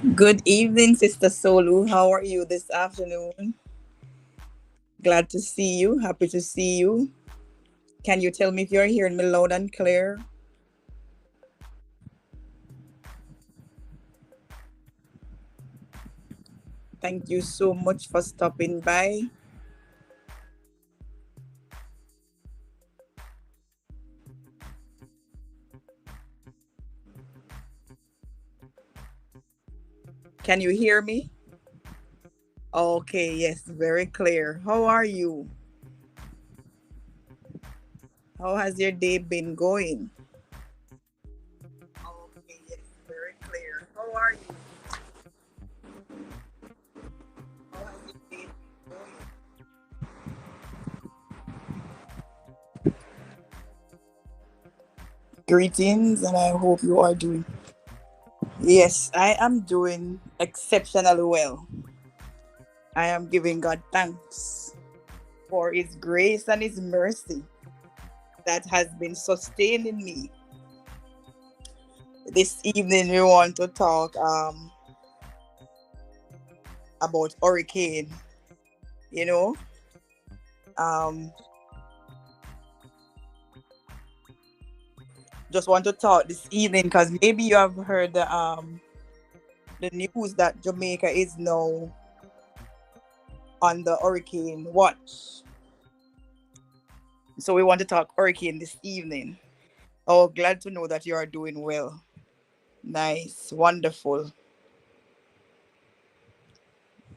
Good evening, Sister Solu. How are you this afternoon? Glad to see you. Happy to see you. Can you tell me if you're hearing me loud and clear? Thank you so much for stopping by. Can you hear me? Okay, yes, very clear. How are you? How has your day been going? Okay, yes, very clear. How are you? How has your day been going? Greetings, and I hope you are doing. Yes, I am doing exceptionally well. I am giving God thanks for His grace and His mercy that has been sustaining me. This evening, we want to talk about hurricane. You know, um, just want to talk this evening because maybe you have heard the news that Jamaica is now on the hurricane watch. So we want to talk hurricane this evening. Oh, glad to know that you are doing well. Nice, wonderful,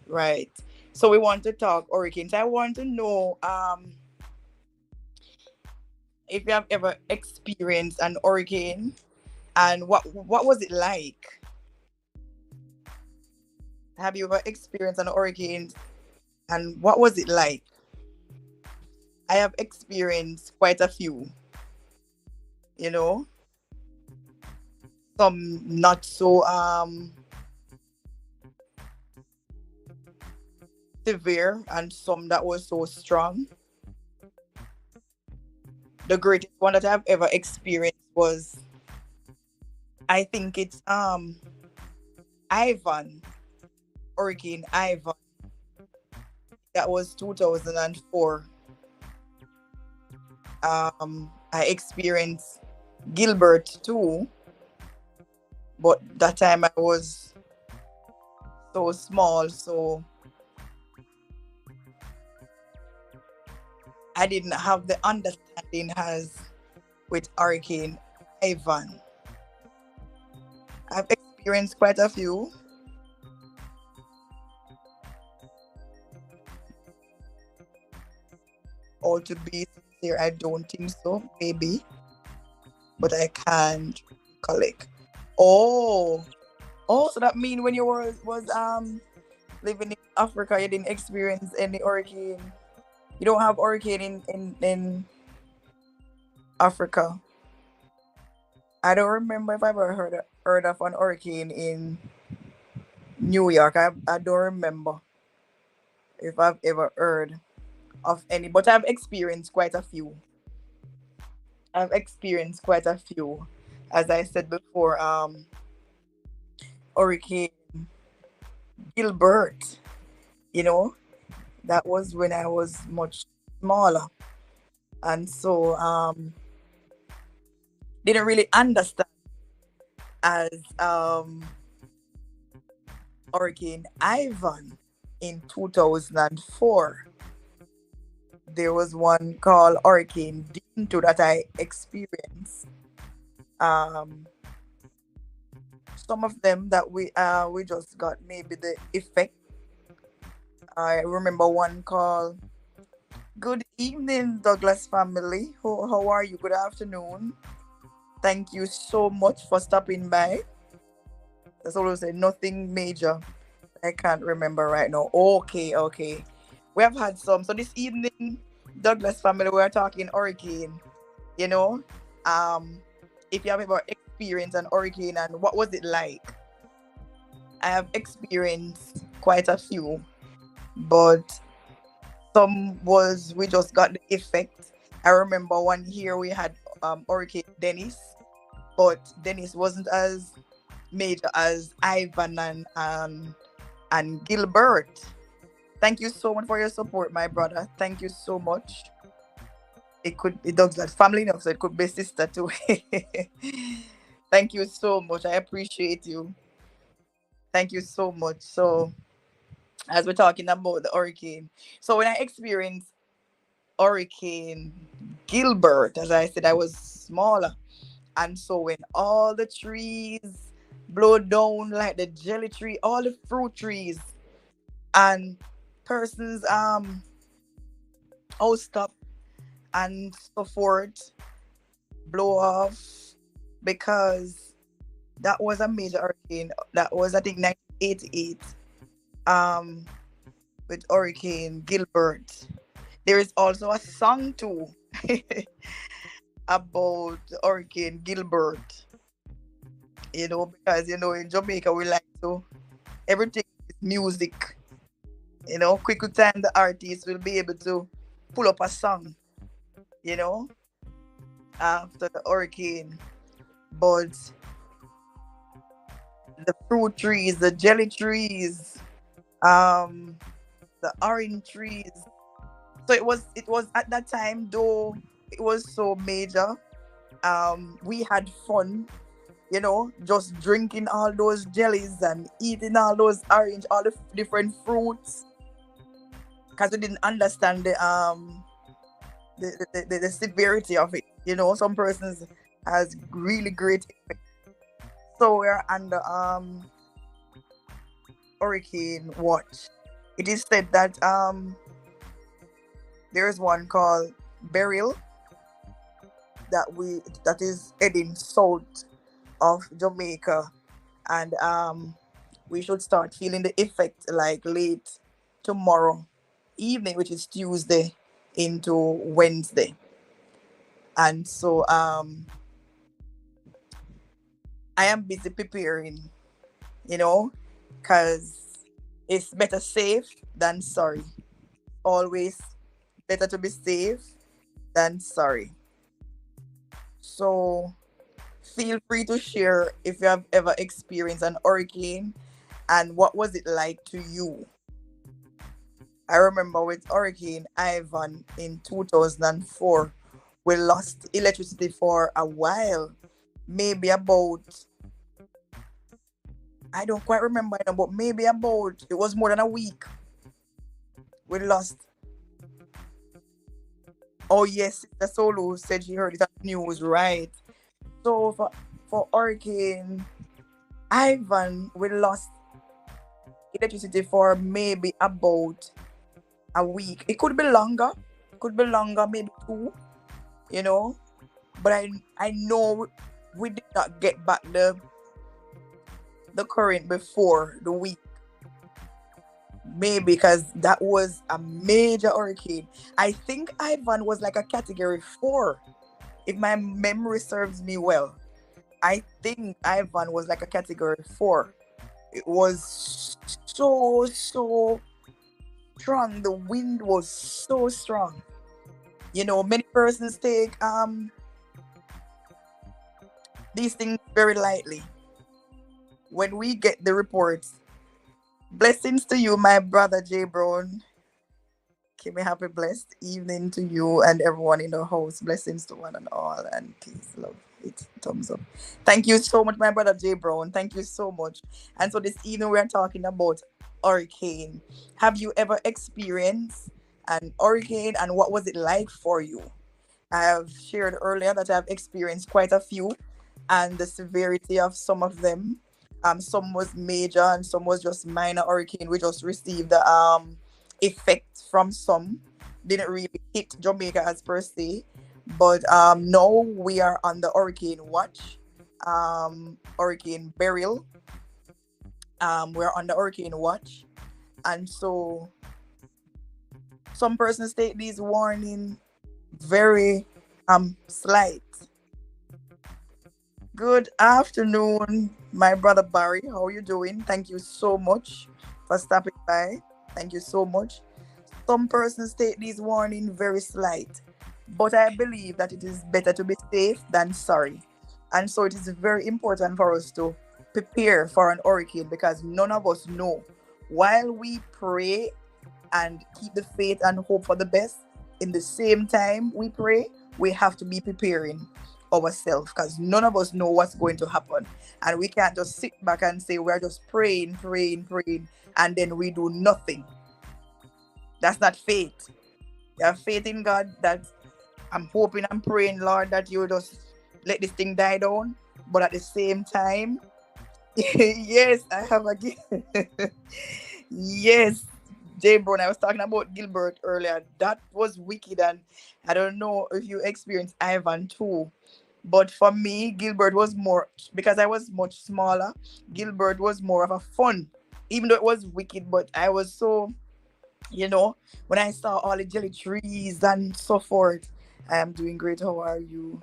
right. So we want to talk hurricanes. I want to know if you have ever experienced an hurricane and what was it like? Have you ever experienced an hurricane and what was it like? I have experienced quite a few, you know, some not so severe and some that was so strong. The greatest one that I've ever experienced was, I think it's Ivan, Hurricane Ivan. That was 2004. I experienced Gilbert too, but that time I was so small, so I didn't have the understanding as with Hurricane Ivan. I've experienced quite a few. Or to be sincere, I don't think so. Maybe, but I can't collect. Oh, oh, so that mean when you was living in Africa, you didn't experience any hurricane. You don't have hurricane in Africa. I don't remember if I ever heard of an hurricane in New York. I don't remember if I've ever heard of any, but I've experienced quite a few. I've experienced quite a few. As I said before, Hurricane Gilbert, you know, that was when I was much smaller. And so didn't really understand as Hurricane Ivan in 2004. There was one called Hurricane Dinto that I experienced. Um, some of them that we just got maybe the effect. I remember one called Good evening, Douglas family. How are you? Good afternoon. Thank you so much for stopping by. That's always say nothing major. I can't remember right now. Okay, okay. We have had some. So this evening, Douglas family, we're talking hurricane. You know, um, if you have ever experienced an hurricane and what was it like? I have experienced quite a few, but some was we just got the effect. I remember one here we had Hurricane Dennis, but Dennis wasn't as major as Ivan and Gilbert. Thank you so much for your support, my brother. Thank you so much. It does that family enough, so it could be sister too. Thank you so much. I appreciate you. Thank you so much. So as we're talking about the hurricane, so when I experienced Hurricane Gilbert, as I said, I was smaller, and so when all the trees blow down like the jelly tree, all the fruit trees and persons all stop and so forth blow off because that was a major hurricane. That was I think 1988 um with Hurricane Gilbert. There is also a song too about Hurricane Gilbert. Because in Jamaica we like to everything is music. Quick time the artist will be able to pull up a song, you know, after the hurricane. But the fruit trees, the jelly trees, um, the orange trees. So it was at that time though it was so major. We had fun, just drinking all those jellies and eating all those orange, all the different fruits, because we didn't understand the severity of it. Some persons has really great effect. So we're under hurricane watch. It is said that there is one called Beryl that is heading south of Jamaica, and we should start feeling the effect like late tomorrow evening, which is Tuesday into Wednesday. And so I am busy preparing, you know, because it's better safe than sorry. Always better to be safe than sorry. So feel free to share if you have ever experienced an hurricane and what was it like to you. I remember with Hurricane Ivan in 2004, we lost electricity for a while, maybe about, I don't quite remember, but maybe about, it was more than a week. We lost. Oh, yes, the solo said she heard it on the news, right? So for Hurricane Ivan, we lost electricity for maybe about a week. It could be longer, maybe two, you know. But I know we did not get back the current before the week. Maybe because that was a major hurricane. I think Ivan was like a category 4, if my memory serves me well. I think Ivan was like a category 4. It was so strong. The wind was so strong. Many persons take these things very lightly. When we get the reports, blessings to you, my brother J Brown. Keep me happy, blessed evening to you and everyone in the house. Blessings to one and all, and peace, love. It thumbs up. Thank you so much, my brother J Brown. Thank you so much. And so this evening we are talking about hurricane. Have you ever experienced an hurricane, and what was it like for you? I have shared earlier that I've experienced quite a few, and the severity of some of them. Some was major and some was just minor hurricane. We just received the effect from some. Didn't really hit Jamaica as per se, but now we are on the hurricane watch. Hurricane Beryl. We're on the hurricane watch, and so some persons take these warning very slight. Good afternoon, my brother Barry. How are you doing? Thank you so much for stopping by. Thank you so much. Some persons take these warning very slight, but I believe that it is better to be safe than sorry. And so it is very important for us to prepare for an hurricane because none of us know. While we pray and keep the faith and hope for the best, in the same time we pray, we have to be preparing ourselves because none of us know what's going to happen. And we can't just sit back and say we're just praying, praying, praying, and then we do nothing. That's not faith. You have faith in God that I'm hoping and praying, Lord, that you just let this thing die down. But at the same time, yes, I have a yes, Jay Brown. I was talking about Gilbert earlier. That was wicked, and I don't know if you experienced Ivan too. But for me, Gilbert was more because I was much smaller. Gilbert was more of a fun, even though it was wicked. But I was so, you know, when I saw all the jelly trees and so forth. I am doing great. How are you?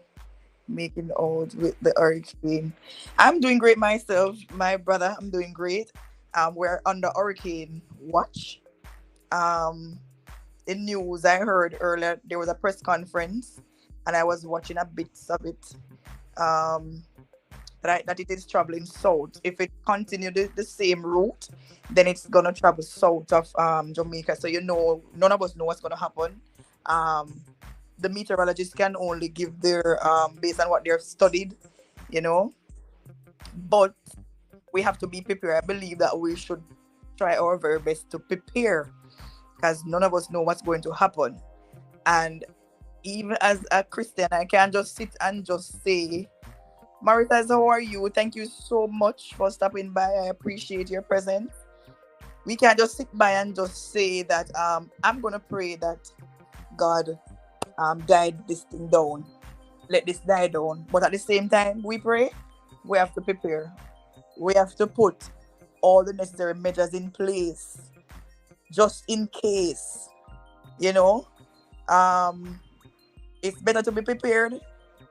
Making out with the hurricane. I'm doing great myself, my brother. I'm doing great. We're under hurricane watch. Um, in news, I heard earlier there was a press conference, and I was watching a bits of it. Um, that it is traveling south. If it continues the same route, then it's gonna travel south of Jamaica. So none of us know what's gonna happen. Um, the meteorologists can only give their based on what they've studied, you know. But we have to be prepared. I believe that we should try our very best to prepare because none of us know what's going to happen. And even as a Christian, I can't just sit and just say, Maritas, how are you? Thank you so much for stopping by. I appreciate your presence. We can't just sit by and just say that I'm gonna pray that God died this thing down. Let this die down. But at the same time, we pray, we have to prepare. We have to put all the necessary measures in place just in case. You know, um, it's better to be prepared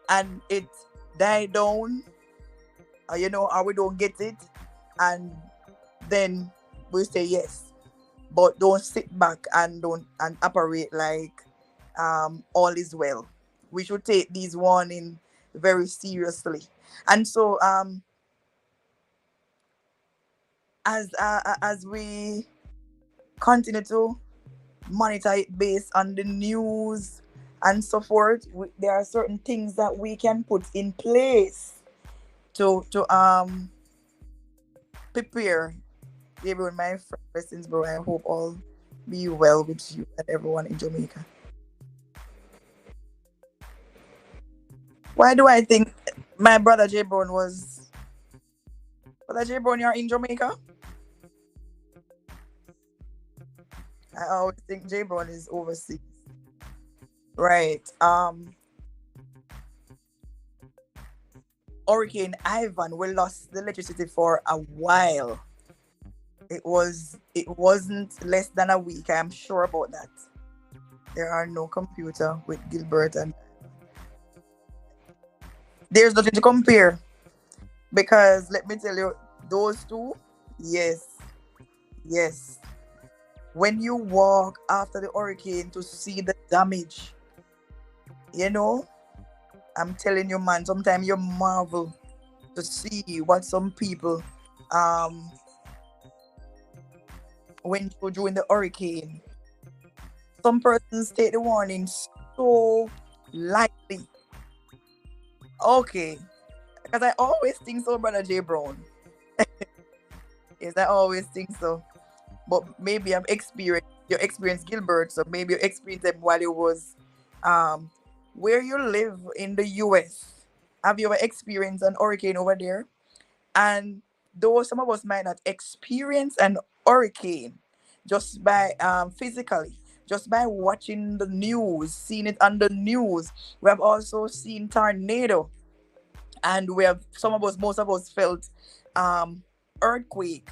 and it die down, or we don't get it, and then we say yes. But don't sit back and don't and operate like all is well. We should take these warning very seriously. And so as we continue to monitor it based on the news and so forth, there are certain things that we can put in place to prepare. Everyone, my friend, blessings, bro. I hope all be well with you and everyone in Jamaica. Why do I think my brother J Brown was brother J Brown? You're in Jamaica. I always think J Brown is overseas. Right. Hurricane Ivan, we lost the electricity for a while. It wasn't less than a week. I am sure about that. There are no computer with Gilbert, and there's nothing to compare because let me tell you, those two, yes, yes. When you walk after the hurricane to see the damage, you know, I'm telling you, man, sometimes you marvel to see what some people um went through during the hurricane. Some persons take the warning so lightly. Okay, because I always think so, brother J Brown. Yes, I always think so. But maybe I've experienced you experienced Gilbert, so maybe you experienced them while it was um where you live in the US. Have you ever experienced an hurricane over there? And though some of us might not experience an hurricane just by physically, just by watching the news, seeing it on the news, we have also seen tornado, and we have some of us, most of us felt um earthquake.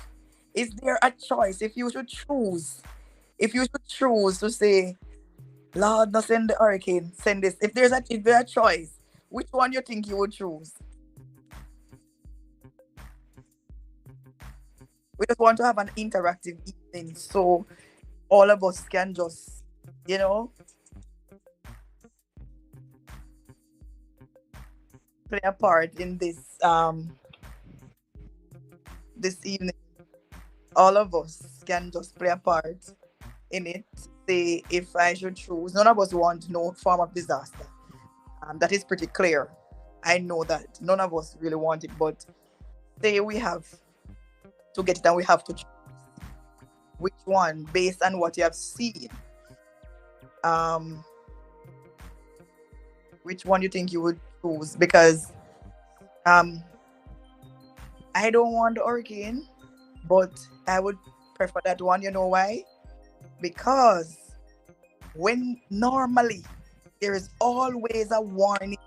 Is there a choice if you should choose to say, Lord, not send the hurricane, send this. If there's a choice, which one you think you would choose? We just want to have an interactive evening so all of us can just, you know, play a part in this this evening, all of us can just play a part in it. Say if I should choose, none of us want no form of disaster. That is pretty clear. I know that none of us really want it, but say we have to get it and we have to choose which one based on what you have seen. Um, which one you think you would choose? Because um, I don't want the hurricane, but I would prefer that one. You know why? Because when normally there is always a warning,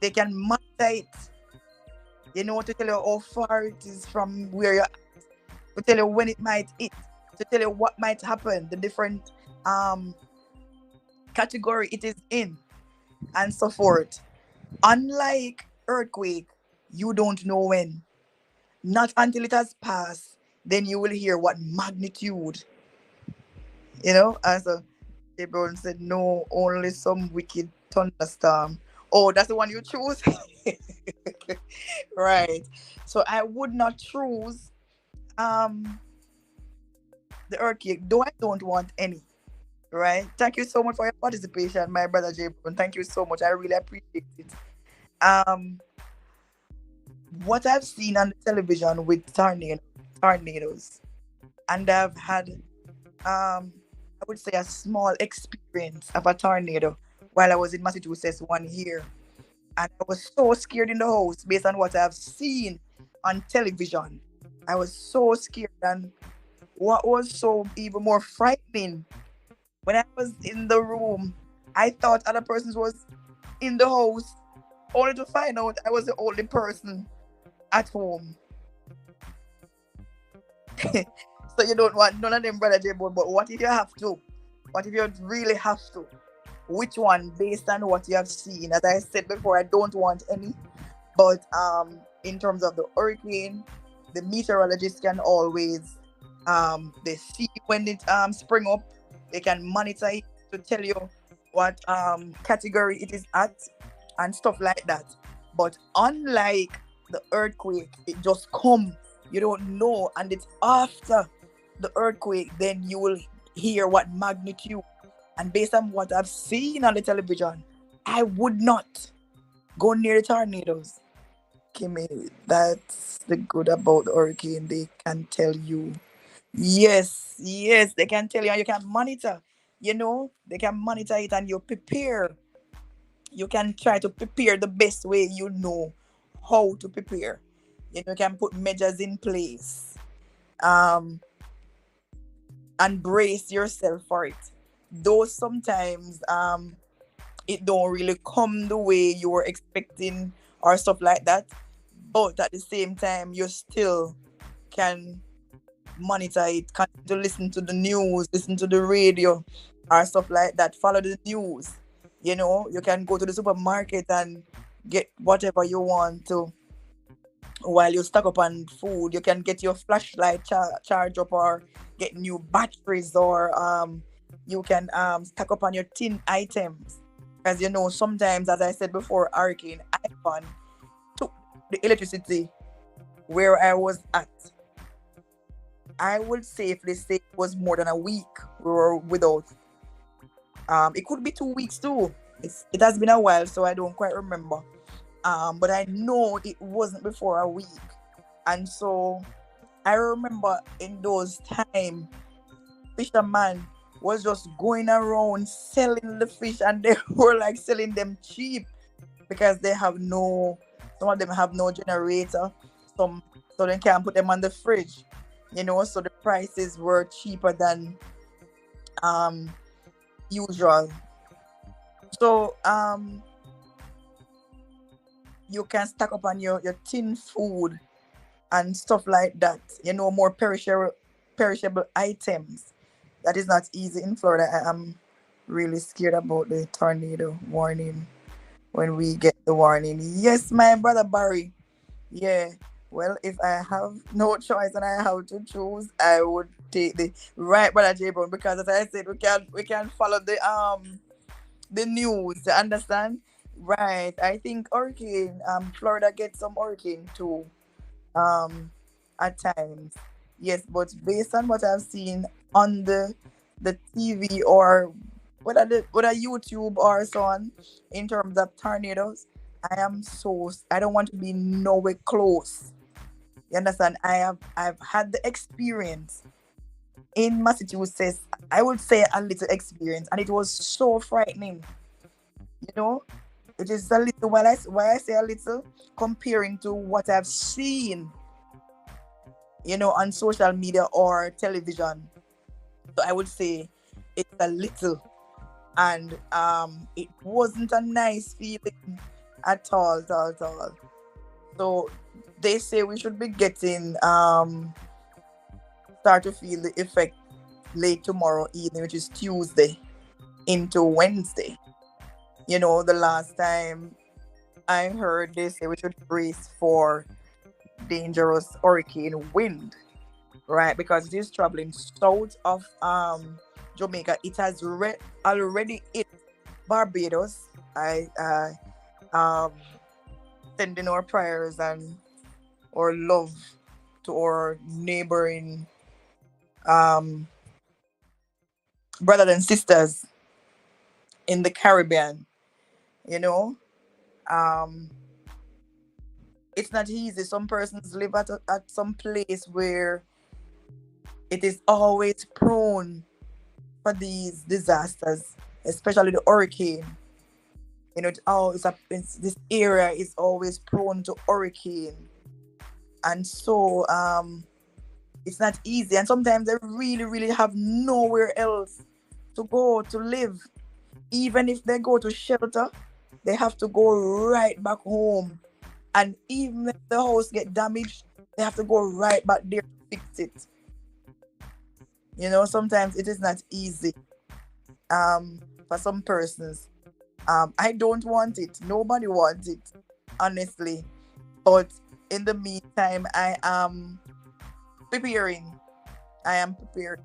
they can monitor it, to tell you how far it is from where you're, to tell you when it might hit, to tell you what might happen, the different um category it is in, and so forth. Unlike earthquake, you don't know when. Not until it has passed, then you will hear what magnitude, And so Abraham said, no, only some wicked thunderstorm. Oh, that's the one you choose? Right. So I would not choose um the earthquake, though I don't want any. Right. Thank you so much for your participation, my brother Jabron. Thank you so much. I really appreciate it. Um, what I've seen on the television with tornadoes, and I've had I would say a small experience of a tornado while I was in Massachusetts 1 year, and I was so scared in the house based on what I've seen on television. I was so scared, and what was so even more frightening, when I was in the room, I thought other persons was in the house, only to find out I was the only person at home. So you don't want none of them, brother J. But what if you have to? What if you really have to? Which one, based on what you have seen? As I said before, I don't want any. But in terms of the hurricane, the meteorologists can always they see when it spring up. They can monitor it to tell you what category it is at and stuff like that. But unlike the earthquake, it just come. You don't know, and it's after the earthquake, then you will hear what magnitude. And based on what I've seen on the television, I would not go near the tornadoes. Kimmy, that's the good about the hurricane. They can tell you. Yes, yes, they can tell you, and you can monitor. They can monitor it, and you prepare. You can try to prepare the best way you know how to prepare. You can put measures in place. Um, and brace yourself for it. Though sometimes it don't really come the way you were expecting or stuff like that. But at the same time, you still can monitor it, continue to listen to the news, listen to the radio or stuff like that. Follow the news. You can go to the supermarket and get whatever you want to while you stock up on food. You can get your flashlight charge up, or get new batteries, or you can stock up on your tin items, because sometimes, as I said before, Hurricane Ivan took the electricity where I was at. I would safely say it was more than a week we were without. It could be 2 weeks too. It has been a while, so I don't quite remember. But I know it wasn't before a week. And so I remember in those time, fisherman was just going around selling the fish, and they were like selling them cheap because some of them have no generator, so they can't put them on the fridge, so the prices were cheaper than um usual. So you can stack up on your tin food and stuff like that. More perishable items. That is not easy in Florida. I am really scared about the tornado warning when we get the warning. Yes, my brother Barry. Yeah. Well, if I have no choice and I have to choose, I would take the right, brother J Brown, because as I said, we can follow the news to understand. Right. I think hurricane, Florida gets some hurricane too. um at times. Yes, but based on what I've seen on the TV, or whether YouTube or so on, in terms of tornadoes, I don't want to be nowhere close. You understand? I've had the experience in Massachusetts. I would say a little experience, and it was so frightening. You know, it is a little. Why I say a little, comparing to what I've seen, on social media or television. So I would say it's a little, and it wasn't a nice feeling at all, at all, at all. So they say we should be getting start to feel the effect late tomorrow evening, which is Tuesday into Wednesday. The last time I heard they say we should brace for dangerous hurricane wind, right? Because it is traveling south of Jamaica. It has already hit Barbados. I um sending our prayers and our love to our neighboring um brothers and sisters in the Caribbean. You know, um, it's not easy. Some persons live at some place where it is always prone for these disasters, especially the hurricane. This area is always prone to hurricane, and so it's not easy. And sometimes they really, really have nowhere else to go to live. Even if they go to shelter, they have to go right back home. And even if the house get damaged, they have to go right back there to fix it. Sometimes it is not easy for some persons. I don't want it. Nobody wants it, honestly. But in the meantime, I am preparing. I am prepared.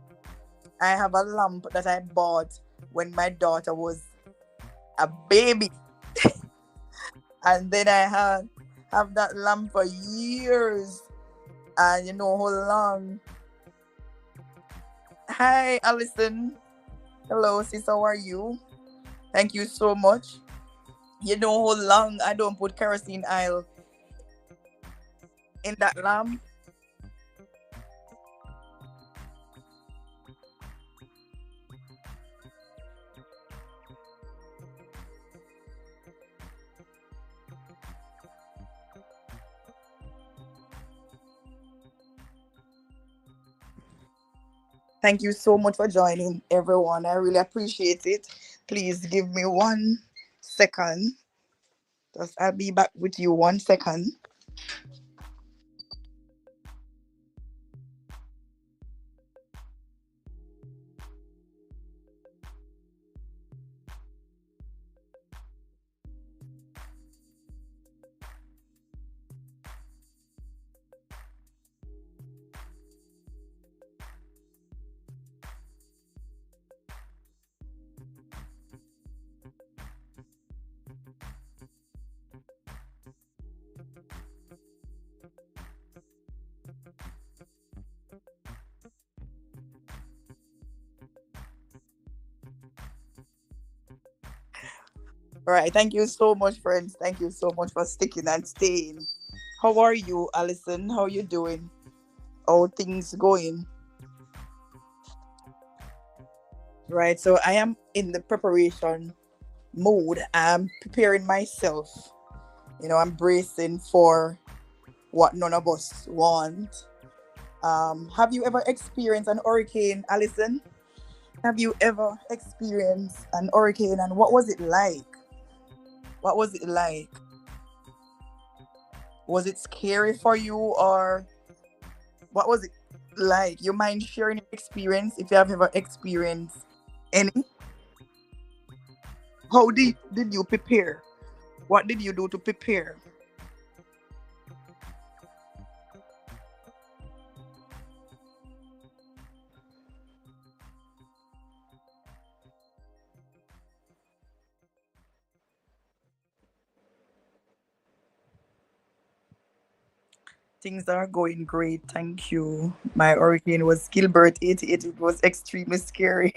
I have a lamp that I bought when my daughter was a baby, and then I have that lamp for years, and you know how long. Hi, Alison. Hello, sis. How are you? Thank you so much. You know how long I don't put kerosene oil in that lamp? Thank you so much for joining, everyone. I really appreciate it. Please give me 1 second. Just I'll be back with you 1 second. All right. Thank you so much, friends. Thank you so much for sticking and staying. How are you, Alison? How you doing? How things going? Right. So I am in the preparation mode. I'm preparing myself. I'm bracing for what none of us want. Have you ever experienced an hurricane, Alison? Have you ever experienced an hurricane, and what was it like? What was it like? Was it scary for you, or what was it like? You mind sharing your experience if you have ever experienced any? How did you prepare? What did you do to prepare? Things are going great. Thank you. My hurricane was Gilbert 88. It was extremely scary.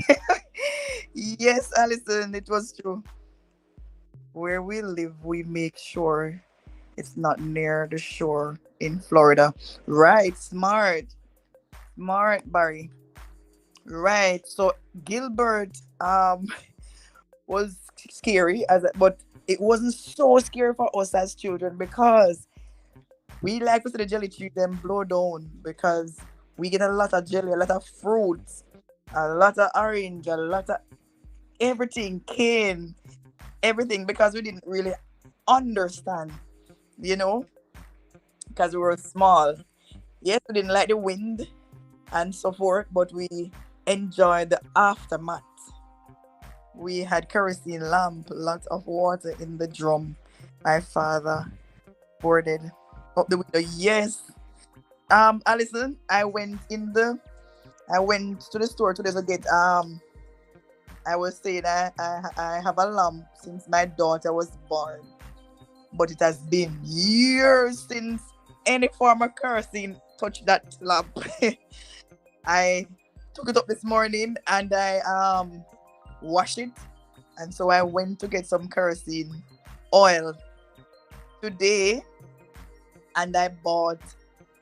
Yes, Alison, it was true. Where we live, we make sure it's not near the shore in Florida. Right, smart. Smart, Barry. Right. So Gilbert was scary but it wasn't so scary for us as children because we like to see the jelly tree them blow down because we get a lot of jelly, a lot of fruits, a lot of orange, a lot of everything, cane, everything because we didn't really understand, you know, because we were small. Yes, we didn't like the wind and so forth, but we enjoyed the aftermath. We had kerosene lamp, lots of water in the drum. My father boarded up the window. Yes. Alison, I went to the store today to get I was saying I have a lamp since my daughter was born. But it has been years since any form of kerosene touched that lamp. I took it up this morning and I washed it, and so I went to get some kerosene oil today, and I bought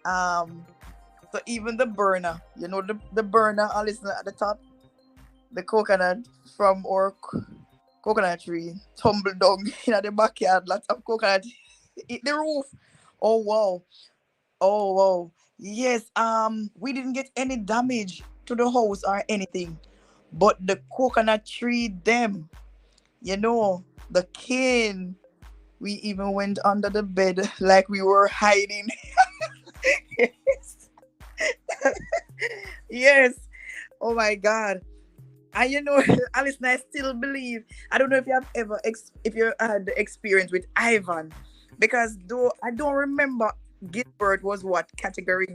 so even the burner, the burner, listen at the top, the coconut from our coconut tree tumbled down in the backyard. Lots of coconut hit the roof. Oh wow. Oh wow. Yes, we didn't get any damage to the house or anything. But the coconut tree them, the cane. We even went under the bed like we were hiding. Yes. Yes. Oh my god. And Alice, I still believe. I don't know if you have ever if you had the experience with Ivan, because though I don't remember Gilbert was what category,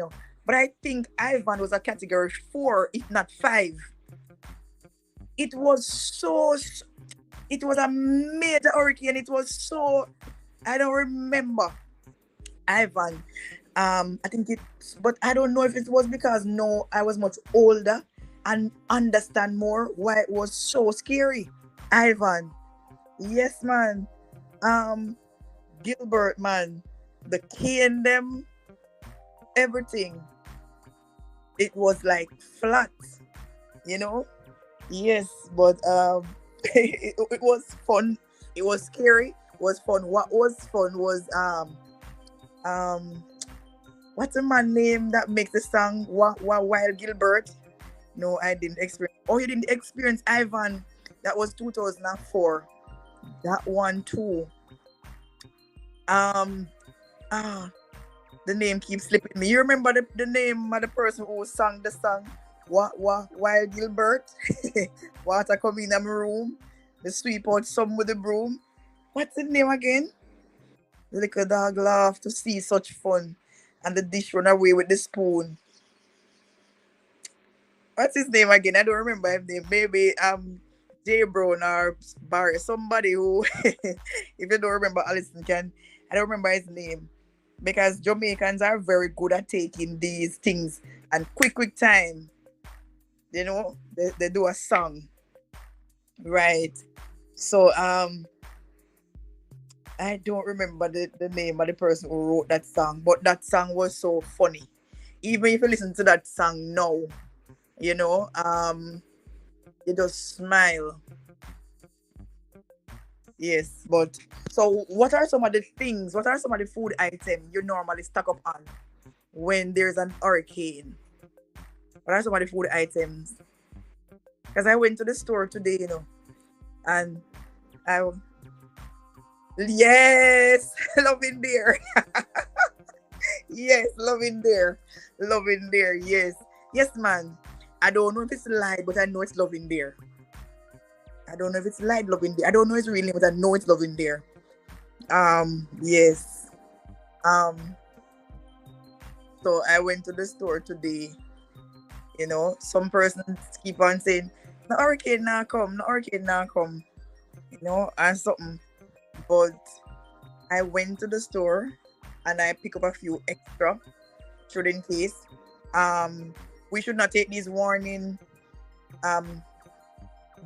but I think Ivan was a category 4, if not 5. It was it was a major hurricane. It was so, I don't remember Ivan. I think but I don't know if it was because no, I was much older and understand more why it was so scary. Ivan, yes, man. Um, Gilbert, man, the key in them, everything. It was like flat, you know. Yes, but it was fun. It was scary. It was fun. What was fun was um what's the man name that makes the song Wild Gilbert? No, I didn't experience. Oh, you didn't experience Ivan? That was 2004. That one too. Um, ah, the name keeps slipping me. You remember the name of the person who sang the song? What? Wild Gilbert? Water come in my room. The sweep out some with the broom. What's the name again? The little dog laugh to see such fun, and the dish run away with the spoon. What's his name again? I don't remember his name. Maybe Jay Brown or Barry. Somebody who if you don't remember Allison can, I don't remember his name. Because Jamaicans are very good at taking these things and quick time. They do a song. Right. So I don't remember the name of the person who wrote that song, but that song was so funny. Even if you listen to that song now, you know, um, you just smile. Yes, but so what are some of the things? What are some of the food items you normally stock up on when there's an hurricane? What are some of the food items? Because I went to the store today, and I yes, loving there. Yes, loving there, loving there. Yes, yes, man. I don't know if it's light, but I know it's loving there. I don't know if it's light loving there. I don't know its real name, but I know it's loving there. Yes. Um, so I went to the store today. Some persons keep on saying, "No hurricane now come, no hurricane now come," and something. But I went to the store and I pick up a few extra. should in case. Um, we should not take these warning um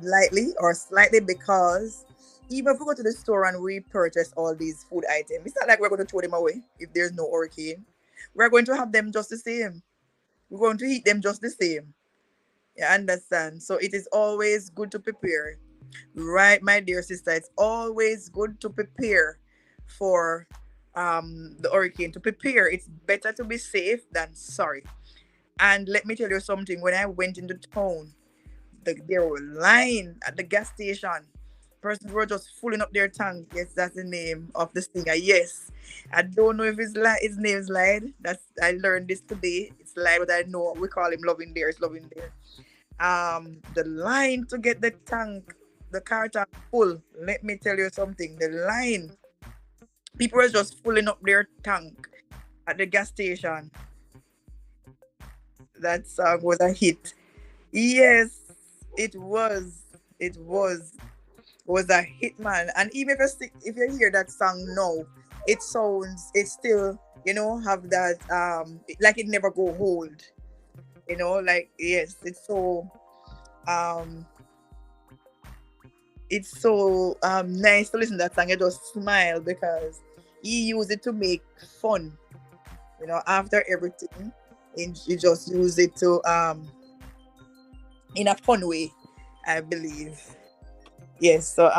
lightly or slightly, because even if we go to the store and we purchase all these food items, it's not like we're going to throw them away if there's no hurricane. We're going to have them just the same. We're going to eat them just the same. You understand? So it is always good to prepare. Right, my dear sister, it's always good to prepare for the hurricane. To prepare, it's better to be safe than sorry. And let me tell you something. When I went into town, there were line at the gas station. Persons were just filling up their tank. Yes, that's the name of the singer. Yes, I don't know if his name's Lied. That's I learned this today. It's Lied, but I know we call him Loving There. It's Loving There. The line to get the car tank full. Let me tell you something. The line, people were just filling up their tank at the gas station. That song was a hit. Yes, it was. It was a hit, man. And even if you hear that song now, it still have that like it never go old. Like yes, um nice to listen to that song. You just smile because he used it to make fun. After everything, and he just used it to in a fun way, I believe. Yes. So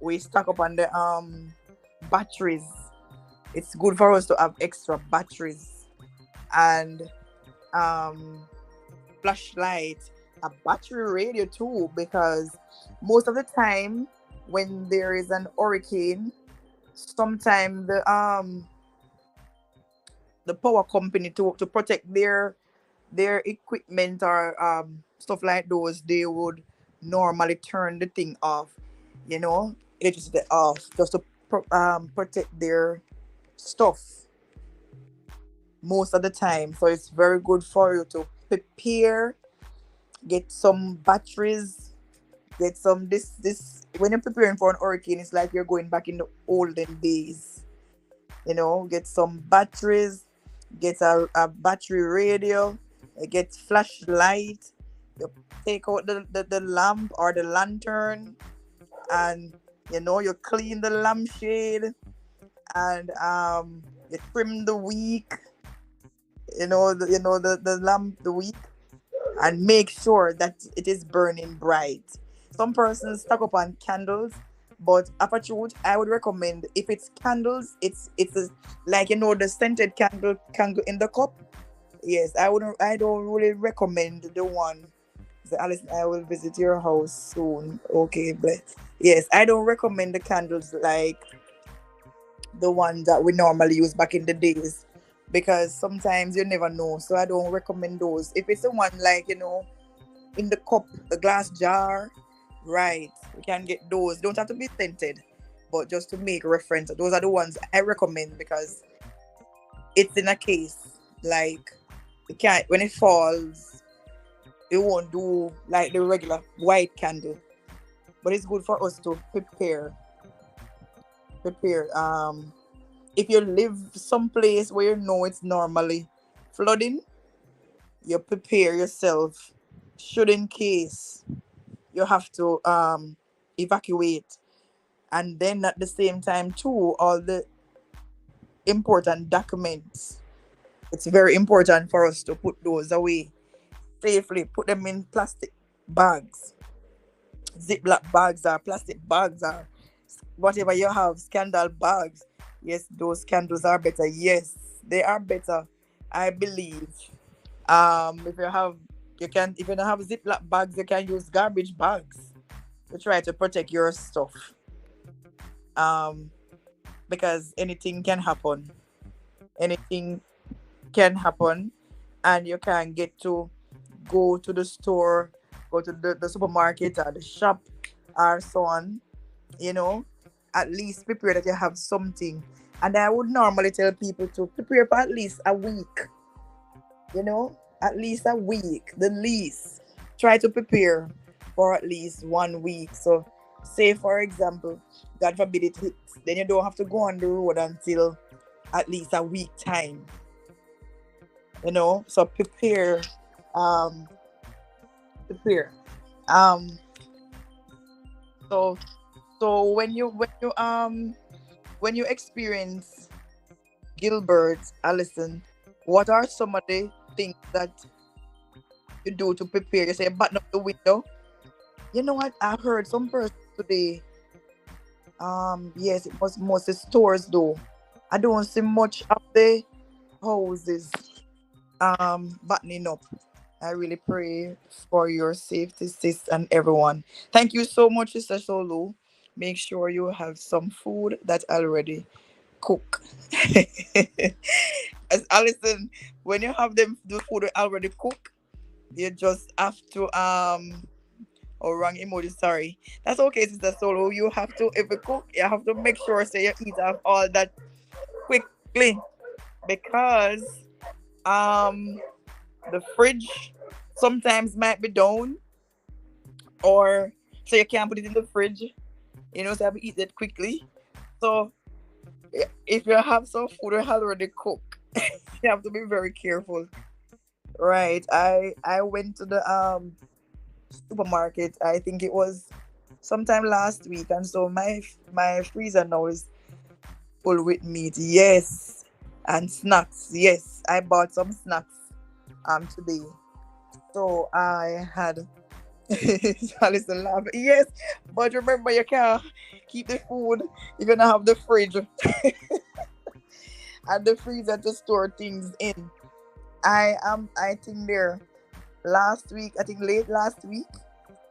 we stock up on the batteries. It's good for us to have extra batteries and um flashlight, a battery radio too, because most of the time when there is an hurricane, sometimes the power company to protect their equipment or stuff like those, they would normally turn the thing off, electricity off, just to protect their stuff most of the time. So it's very good for you to prepare, get some batteries, get some this. When you're preparing for an hurricane, it's like you're going back in the olden days. Get some batteries, get a battery radio, get flashlight, you take out the lamp or the lantern, and you clean the lampshade, and you trim the wick, the lamp, the wick, and make sure that it is burning bright. Some persons stock up on candles, but after truth, I would recommend, if it's candles, like the scented candle in the cup. Yes, I don't really recommend the one. So Alice, I will visit your house soon. Okay, but yes, I don't recommend the candles like the ones that we normally use back in the days, because sometimes you never know. So I don't recommend those. If it's the one like in the cup, the glass jar, right? You can get those. Don't have to be scented, but just to make reference, those are the ones I recommend, because it's in a case like it can't, when it falls, it won't do like the regular white candle. But it's good for us to prepare. If you live someplace where it's normally flooding, you prepare yourself. Should in case you have to evacuate, and then at the same time too, all the important documents. It's very important for us to put those away safely. Put them in plastic bags, Ziploc bags, or plastic bags, or whatever you have, scandal bags. Yes, those candles are better. Yes, they are better. I believe. If you have, you can. If you don't have Ziploc bags, you can use garbage bags to try to protect your stuff. Um, because anything can happen. Anything can happen, and you can get to go to the store, go to the supermarket or the shop, or so on. You know, at least prepare that you have something. And I would normally tell people to prepare for at least a week. At least a week, the least. Try to prepare for at least 1 week. So, say for example, God forbid it hits, then you don't have to go on the road until at least a week time. So um prepare. Um so when you experience Gilbert, Allison, what are some of the things that you do to prepare? You say button up the window. You know what? I heard some person today. Yes, it was mostly stores though. I don't see much of the houses buttoning up. I really pray for your safety, sis, and everyone. Thank you so much, Sister Solo. Make sure you have some food that already cook. As Alison, when you have them the food already cook, you just have to oh, wrong emoji, sorry. That's okay, Sister Solo. You have to, if you cook, you have to make sure say you eat off all that quickly, because um the fridge sometimes might be down, or so you can't put it in the fridge, so you have to eat it quickly. So if you have some food already cooked, you have to be very careful. Right. I went to the supermarket. I think it was sometime last week, and so my freezer now is full with meat. Yes, and snacks. Yes, I bought some snacks today. So I had Alison laugh. Yes, but remember you can't keep the food. You're gonna have the fridge and the freezer to store things in. I think there last week, I think late last week,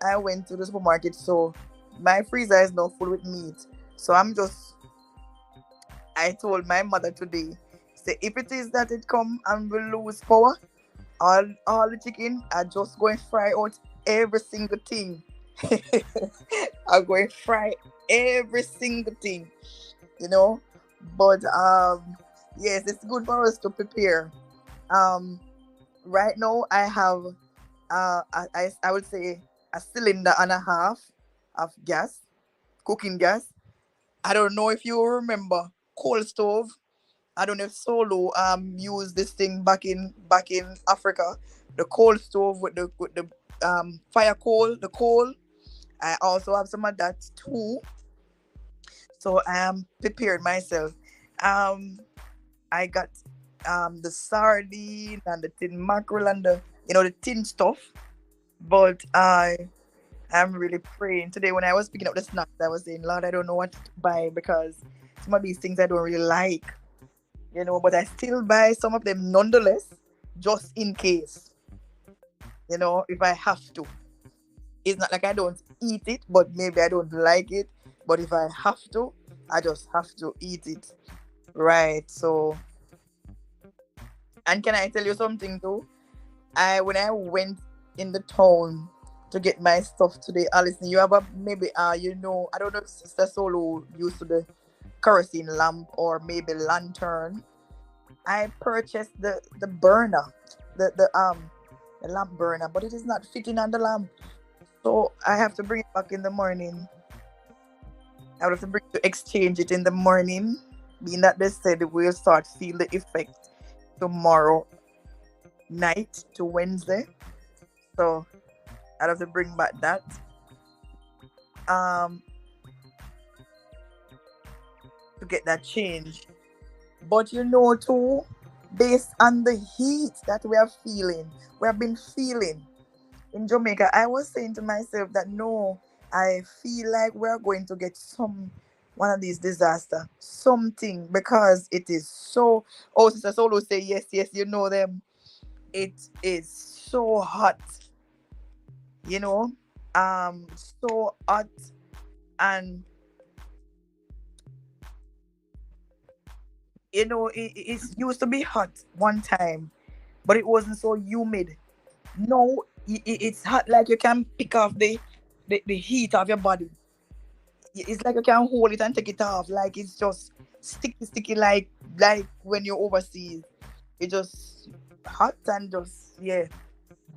I went to the supermarket, so my freezer is now full with meat. So I told my mother today, say if it is that it come and we lose power, all the chicken, I just going to fry out every single thing. I'm going to fry every single thing, you know. But yes, it's good for us to prepare. Um, right now I have I would say a cylinder and a half of gas, cooking gas. I don't know if you remember coal stove. I don't know if Solo used this thing back in Africa. The coal stove with the fire coal, the coal. I also have some of that too. So I am prepared myself. Um I got the sardine and the tin mackerel and the tin stuff. But I'm really praying today. When I was picking up the snacks, I was saying, Lord, I don't know what to buy, because some of these things I don't really like, but I still buy some of them nonetheless, just in case, if I have to. It's not like I don't eat it, but maybe I don't like it. But if I have to, I just have to eat it. Right. So, and can I tell you something too? When I went in the town to get my stuff today, Alison, you have a maybe I don't know if Sister Solo used to the kerosene lamp or maybe lantern. I purchased the burner, the lamp burner, but it is not fitting on the lamp. So I have to bring it back in the morning. I will have to bring to exchange it in the morning. Being that they said we'll start feel the effect tomorrow night to Wednesday. So I'll have to bring back that. Um to get that change. But too, based on the heat that we have been feeling in Jamaica, I was saying to myself that no, I feel like we're going to get some one of these disaster, something, because it is so. Oh, Sister Solo say yes, yes, you know them. It is so hot, you know, so hot, and it used to be hot one time, but it wasn't so humid. No, it's hot like you can pick off the heat of your body. It's like you can hold it and take it off. Like it's just sticky, sticky. Like when you're overseas, it just hot and just yeah.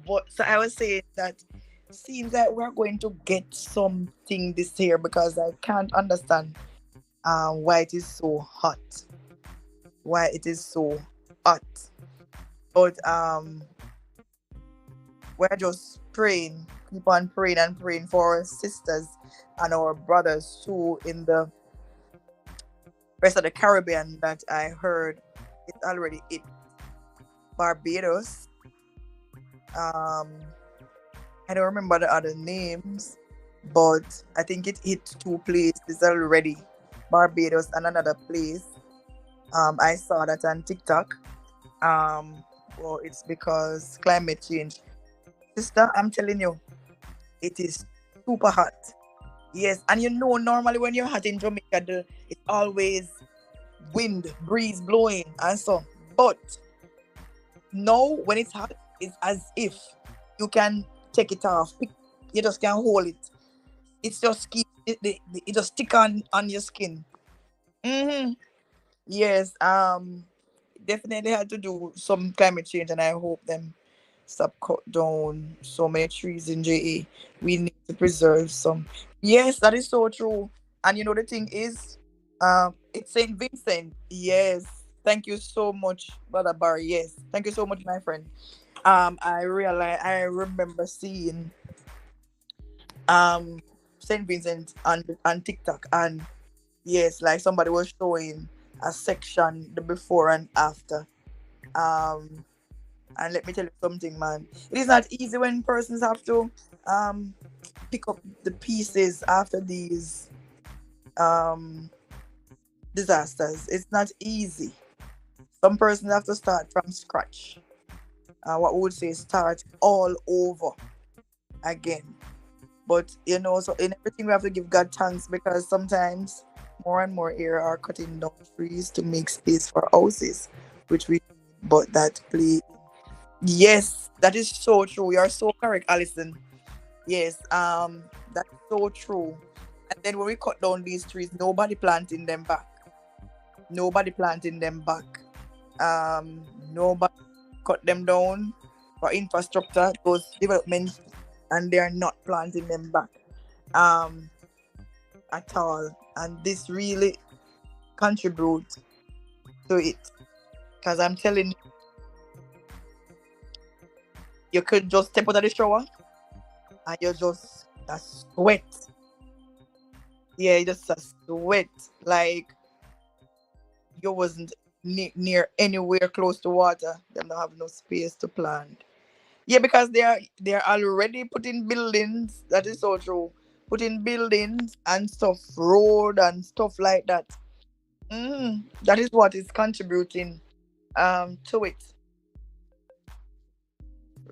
But so I was saying that seems like we're going to get something this year, because I can't understand why it is so hot. Why it is so hot. But we're just praying, keep on praying and praying for our sisters and our brothers too in the rest of the Caribbean that I heard it already hit Barbados. Um, I don't remember the other names, but I think it hit two places already, Barbados and another place. I saw that on TikTok. Um, well, it's because climate change. Sister, I'm telling you, it is super hot. Yes, and you know, normally when you're hot in Jamaica, it's always wind, breeze blowing, and so. But now, when it's hot, it's as if you can take it off. You just can't hold it. It's just keep it just stick on your skin. Mm-hmm. Yes. Definitely had to do some climate change, and I hope them stop cut down so many trees in JA. We need to preserve some. Yes, that is so true. And you know the thing is, it's Saint Vincent. Yes. Thank you so much, Brother Barry. Yes. Thank you so much, my friend. I remember seeing um Saint Vincent on TikTok, and yes, like somebody was showing a section the before and after. Um and let me tell you something, man. It is not easy when persons have to um pick up the pieces after these um disasters. It's not easy. Some persons have to start from scratch. What we would say, start all over again. But you know, so in everything we have to give God thanks, because sometimes more and more here are cutting down trees to make space for houses, which we, but that play. Yes, that is so true. You are so correct, Alison. Yes, that's so true. And then when we cut down these trees, nobody planting them back. Nobody planting them back. Nobody cut them down for infrastructure, those developments, and they are not planting them back. Um, at all. And this really contributes to it. Because I'm telling you, you could just step out of the shower and you're just a sweat. Yeah, you just a sweat. Like you wasn't near anywhere close to water. They don't have no space to plant. Yeah, because they're already putting buildings. That is so true. Putting buildings and stuff, road and stuff like that. That is what is contributing to it.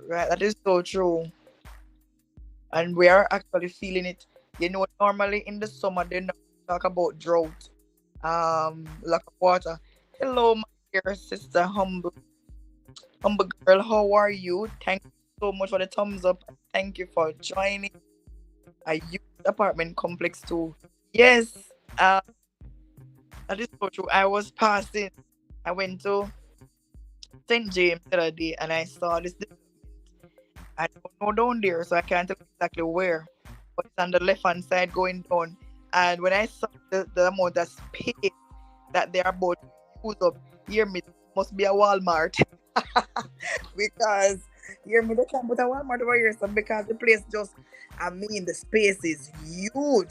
Right, that is so true. And we are actually feeling it. You know, normally in the summer they not talk about drought, lack of water. Hello, my dear sister, humble girl. How are you? Thank you so much for the thumbs up. Thank you for joining a youth apartment complex too. Yes, uh, that is so true. I was passing. I went to St. James the other day and I saw this. I don't know down there, so I can't tell exactly where. But it's on the left hand side going down. And when I saw the amount of space that they are about to use up, hear me, must be a Walmart. Because hear me, they can put a Walmart over here, so because the place just, I mean, the space is huge.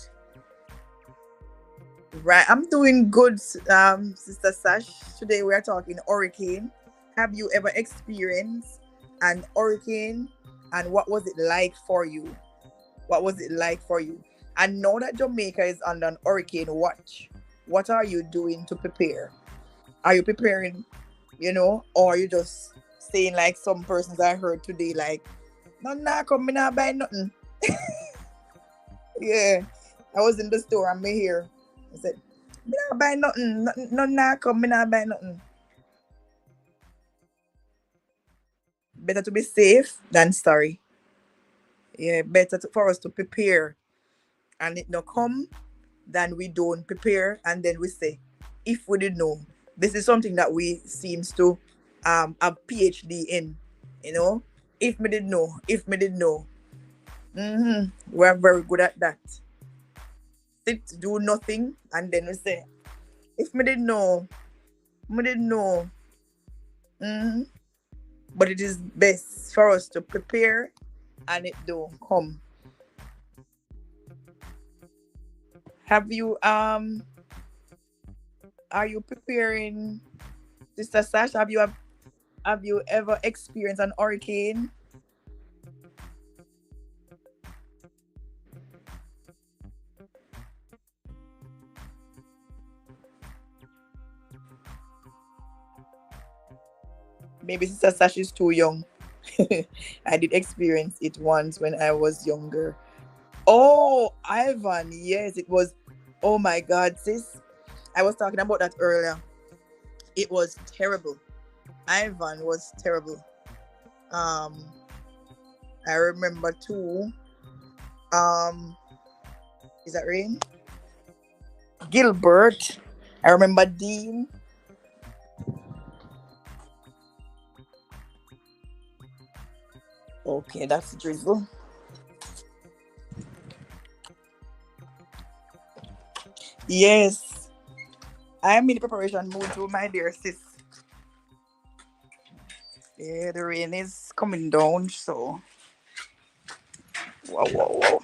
Right, I'm doing good, Sister Sash. Today we are talking hurricane. Have you ever experienced an hurricane, and what was it like for you? What was it like for you? And now that Jamaica is under an hurricane watch, what are you doing to prepare? Are you preparing, or are you just saying like some persons I heard today, like, no, nah, come, me not buy nothing. Yeah, I was in the store and me here. I said, me not buy nothing, no, nah, come, me not buy nothing. Better to be safe than sorry. Yeah, better for us to prepare and it not come than we don't prepare and then we say, if we did know. This is something that we seems to have PhD in, you know. If me did know, if me did know. We're very good at that. Sit, do nothing, and then we say, if me did know, me did know. Mm-hmm. but it is best for us to prepare and it don't come. Have you are you preparing, Sister Sash? Have you ever experienced an hurricane? Maybe Sister Sash is too young. I did experience it once when I was younger. Oh, Ivan, yes, it was. Oh my God, sis. I was talking about that earlier. It was terrible. Ivan was terrible. Um, I remember too. Um, is that rain? Gilbert. I remember Dean. Okay, that's drizzle. Yes, I'm in the preparation mood too, my dear sis. Yeah, the rain is coming down, so wow, wow, wow.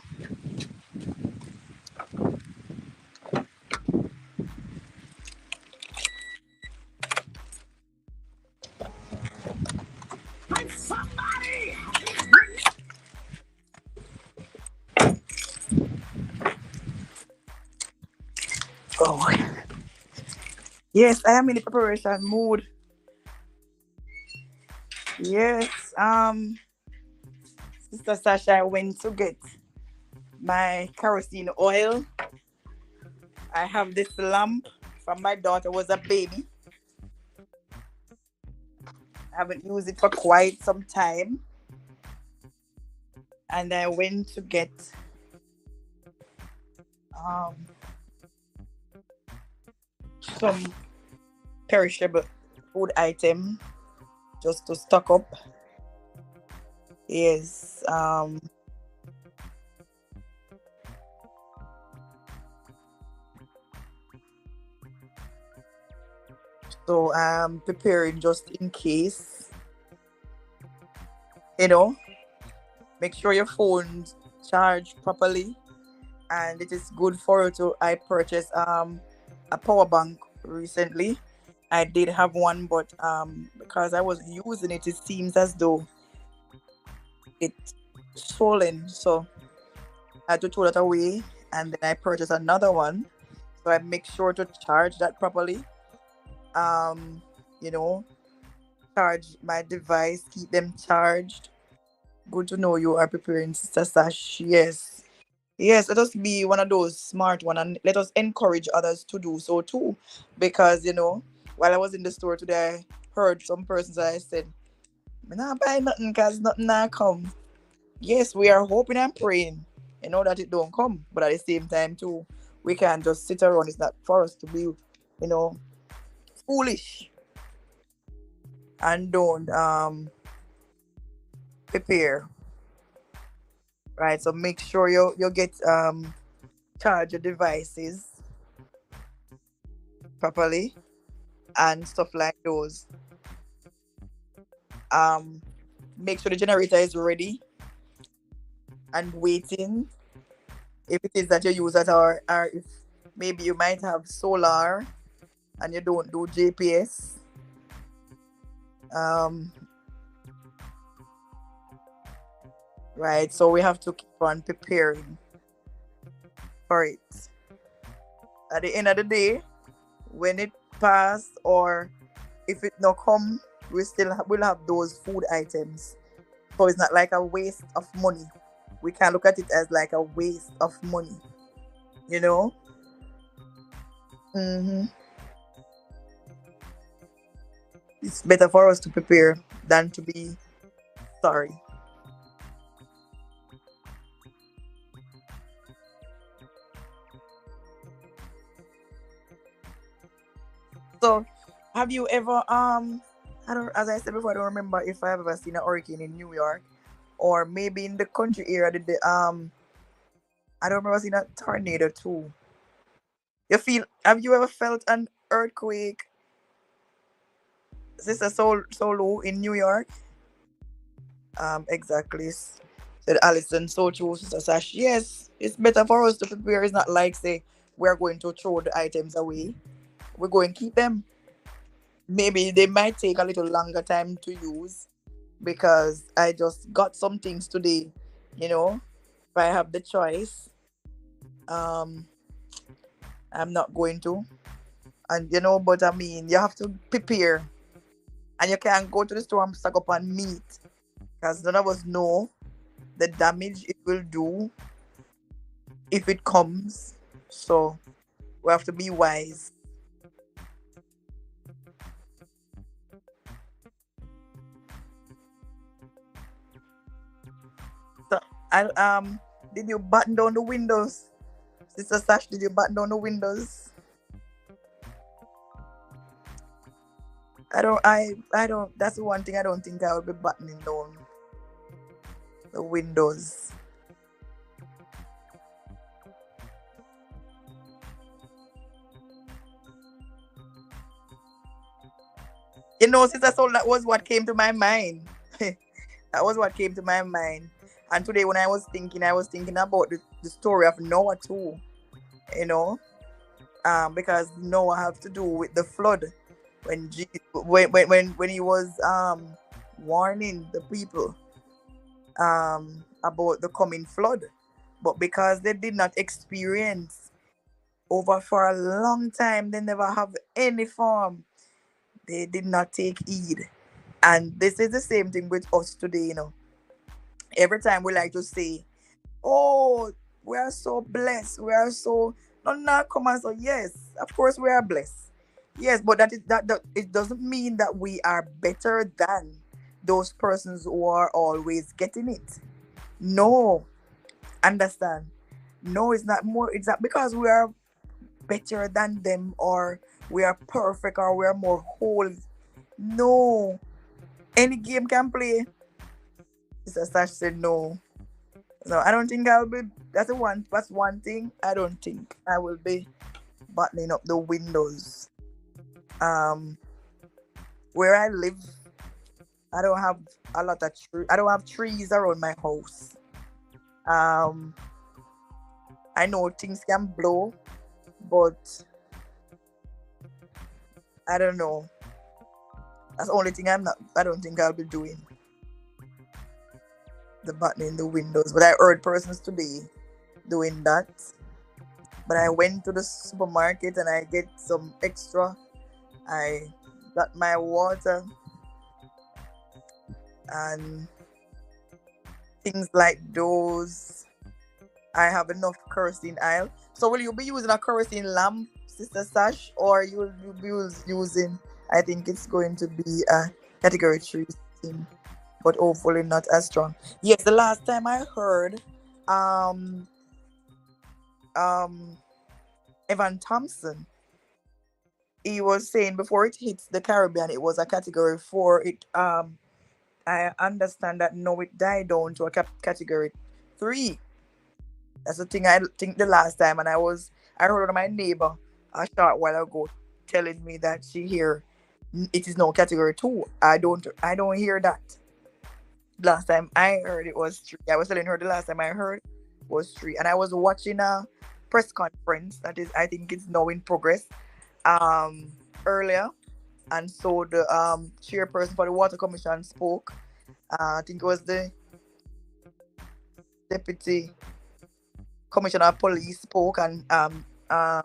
Oh, yes, I am in the preparation mood. Yes, Sister Sasha, I went to get my kerosene oil. I have this lamp from my daughter was a baby. I haven't used it for quite some time, and I went to get um some perishable food item just to stock up. Yes, so I'm preparing just in case. You know, make sure your phone's charged properly, and it is good for you to. I purchased a power bank recently. I did have one, but because I was using it, it seems as though it's swollen. So I had to throw that away, and then I purchased another one. So I make sure to charge that properly. Um, you know, charge my device, keep them charged. Good to know you are preparing, Sister Sash. Yes. Yes, let us be one of those smart one and let us encourage others to do so too. Because, while I was in the store today, I heard some persons I said, "Me nah buy nothing because nothing nah come." Yes, we are hoping and praying, that it don't come. But at the same time too, we can't just sit around. It's not for us to be, foolish and don't prepare. Right. So make sure you get charge your devices properly and stuff like those. Um Make sure the generator is ready and waiting. If it is that you use that, or if maybe you might have solar and you don't do GPS. Um right. So we have to keep on preparing for it. At the end of the day, when it pass or if it not come, we still will have those food items. So it's not like a waste of money. We can look at it as like a waste of money, you know? hmm It's better for us to prepare than to be sorry. So, have you ever, I don't, as I said before, I don't remember if I've ever seen a hurricane in New York or maybe in the country area. I don't remember seeing a tornado too. Have you ever felt an earthquake, Sister Solo in New York? Exactly. Said Alison, so true, Sister Sash. Yes, it's better for us to prepare. It's not like say we're going to throw the items away. We're going to keep them. Maybe they might take a little longer time to use because I just got some things today. You know, if I have the choice, um, I'm not going to. And but I mean, you have to prepare, and you can't go to the store and stock up on meat because none of us know the damage it will do if it comes. So we have to be wise. So, I did you button down the windows, Sister Sash? Did you button down the windows? I don't. That's the one thing I don't think I will be buttoning down the windows. Sister Soul, that was what came to my mind. That was what came to my mind. And today, when I was thinking about the story of Noah too. You know, because Noah have to do with the flood when when he was warning the people about the coming flood, but because they did not experience over for a long time, they never have any form. They did not take heed, and this is the same thing with us today. Every time we like to say, "Oh, we are so blessed. We are so not come and say yes. Of course, we are blessed. Yes, but that it doesn't mean that we are better than those persons who are always getting it. No, understand? No, it's not more. It's not because we are better than them or we are perfect or we are more holy. No, any game can play. Sister Sash said no. No, I don't think I'll be. That's one thing. I don't think I will be buttoning up the windows. Um, where I live, I don't have a lot of trees. I don't have trees around my house. Um, I know things can blow, but I don't know. That's the only thing I'm not. I don't think I'll be doing the buttoning the windows. But I heard persons today doing that. But I went to the supermarket and I get some extra. I got my water and things like those. I have enough kerosene aisle. So will you be using a kerosene lamp, Sister Sash, or you'll be using? I think it's going to be a category three thing, but hopefully not as strong. Yes, the last time I heard, um, um, Evan Thompson, he was saying before it hits the Caribbean, it was a category four. I understand that now it died down to a category three. That's the thing I think the last time, and I heard of my neighbor a short while ago telling me that she hear it is now category two. I don't hear that. Last time I heard it was three. I was telling her the last time I heard was three, and I was watching a press conference that is I think it's now in progress um earlier, and so the chairperson for the water commission spoke. I think it was the deputy commissioner of police spoke, and I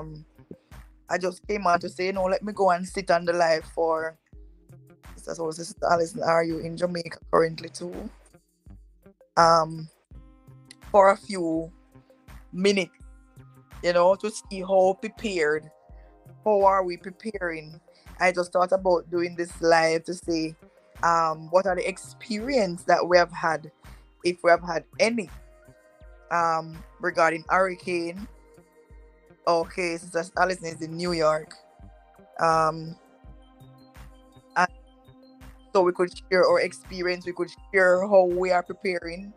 just came on to say, no, let me go and sit on the live for Sister Alison. Are you in Jamaica currently too? Um, for a few minutes, to see how prepared, how are we preparing. I just thought about doing this live to say, what are the experience that we have had, if we have had any, regarding hurricane. Okay, Sister Alison is in New York. Um, and so we could share our experience. We could share how we are preparing.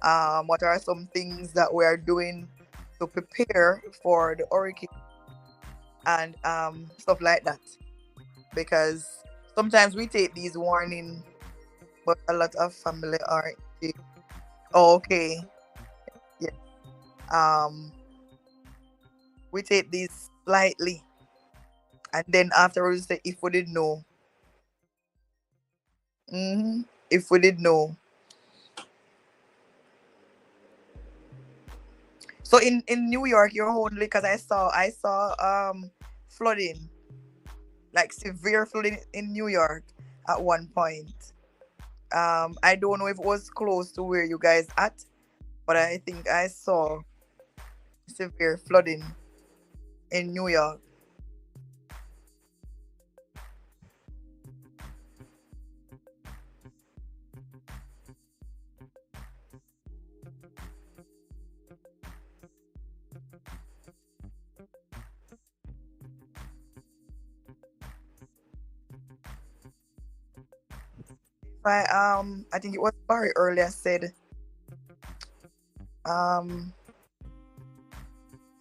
What are some things that we are doing to prepare for the hurricane and stuff like that. Because sometimes we take these warning. but a lot of family are in jail. Oh, okay. Yeah. Um, we take this lightly, and then afterwards say if we did know. If we did know. So in New York, you're only because I saw flooding, like severe flooding in New York at one point. I don't know if it was close to where you guys at, but I think I saw severe flooding in New York. I think it was Barry earlier said um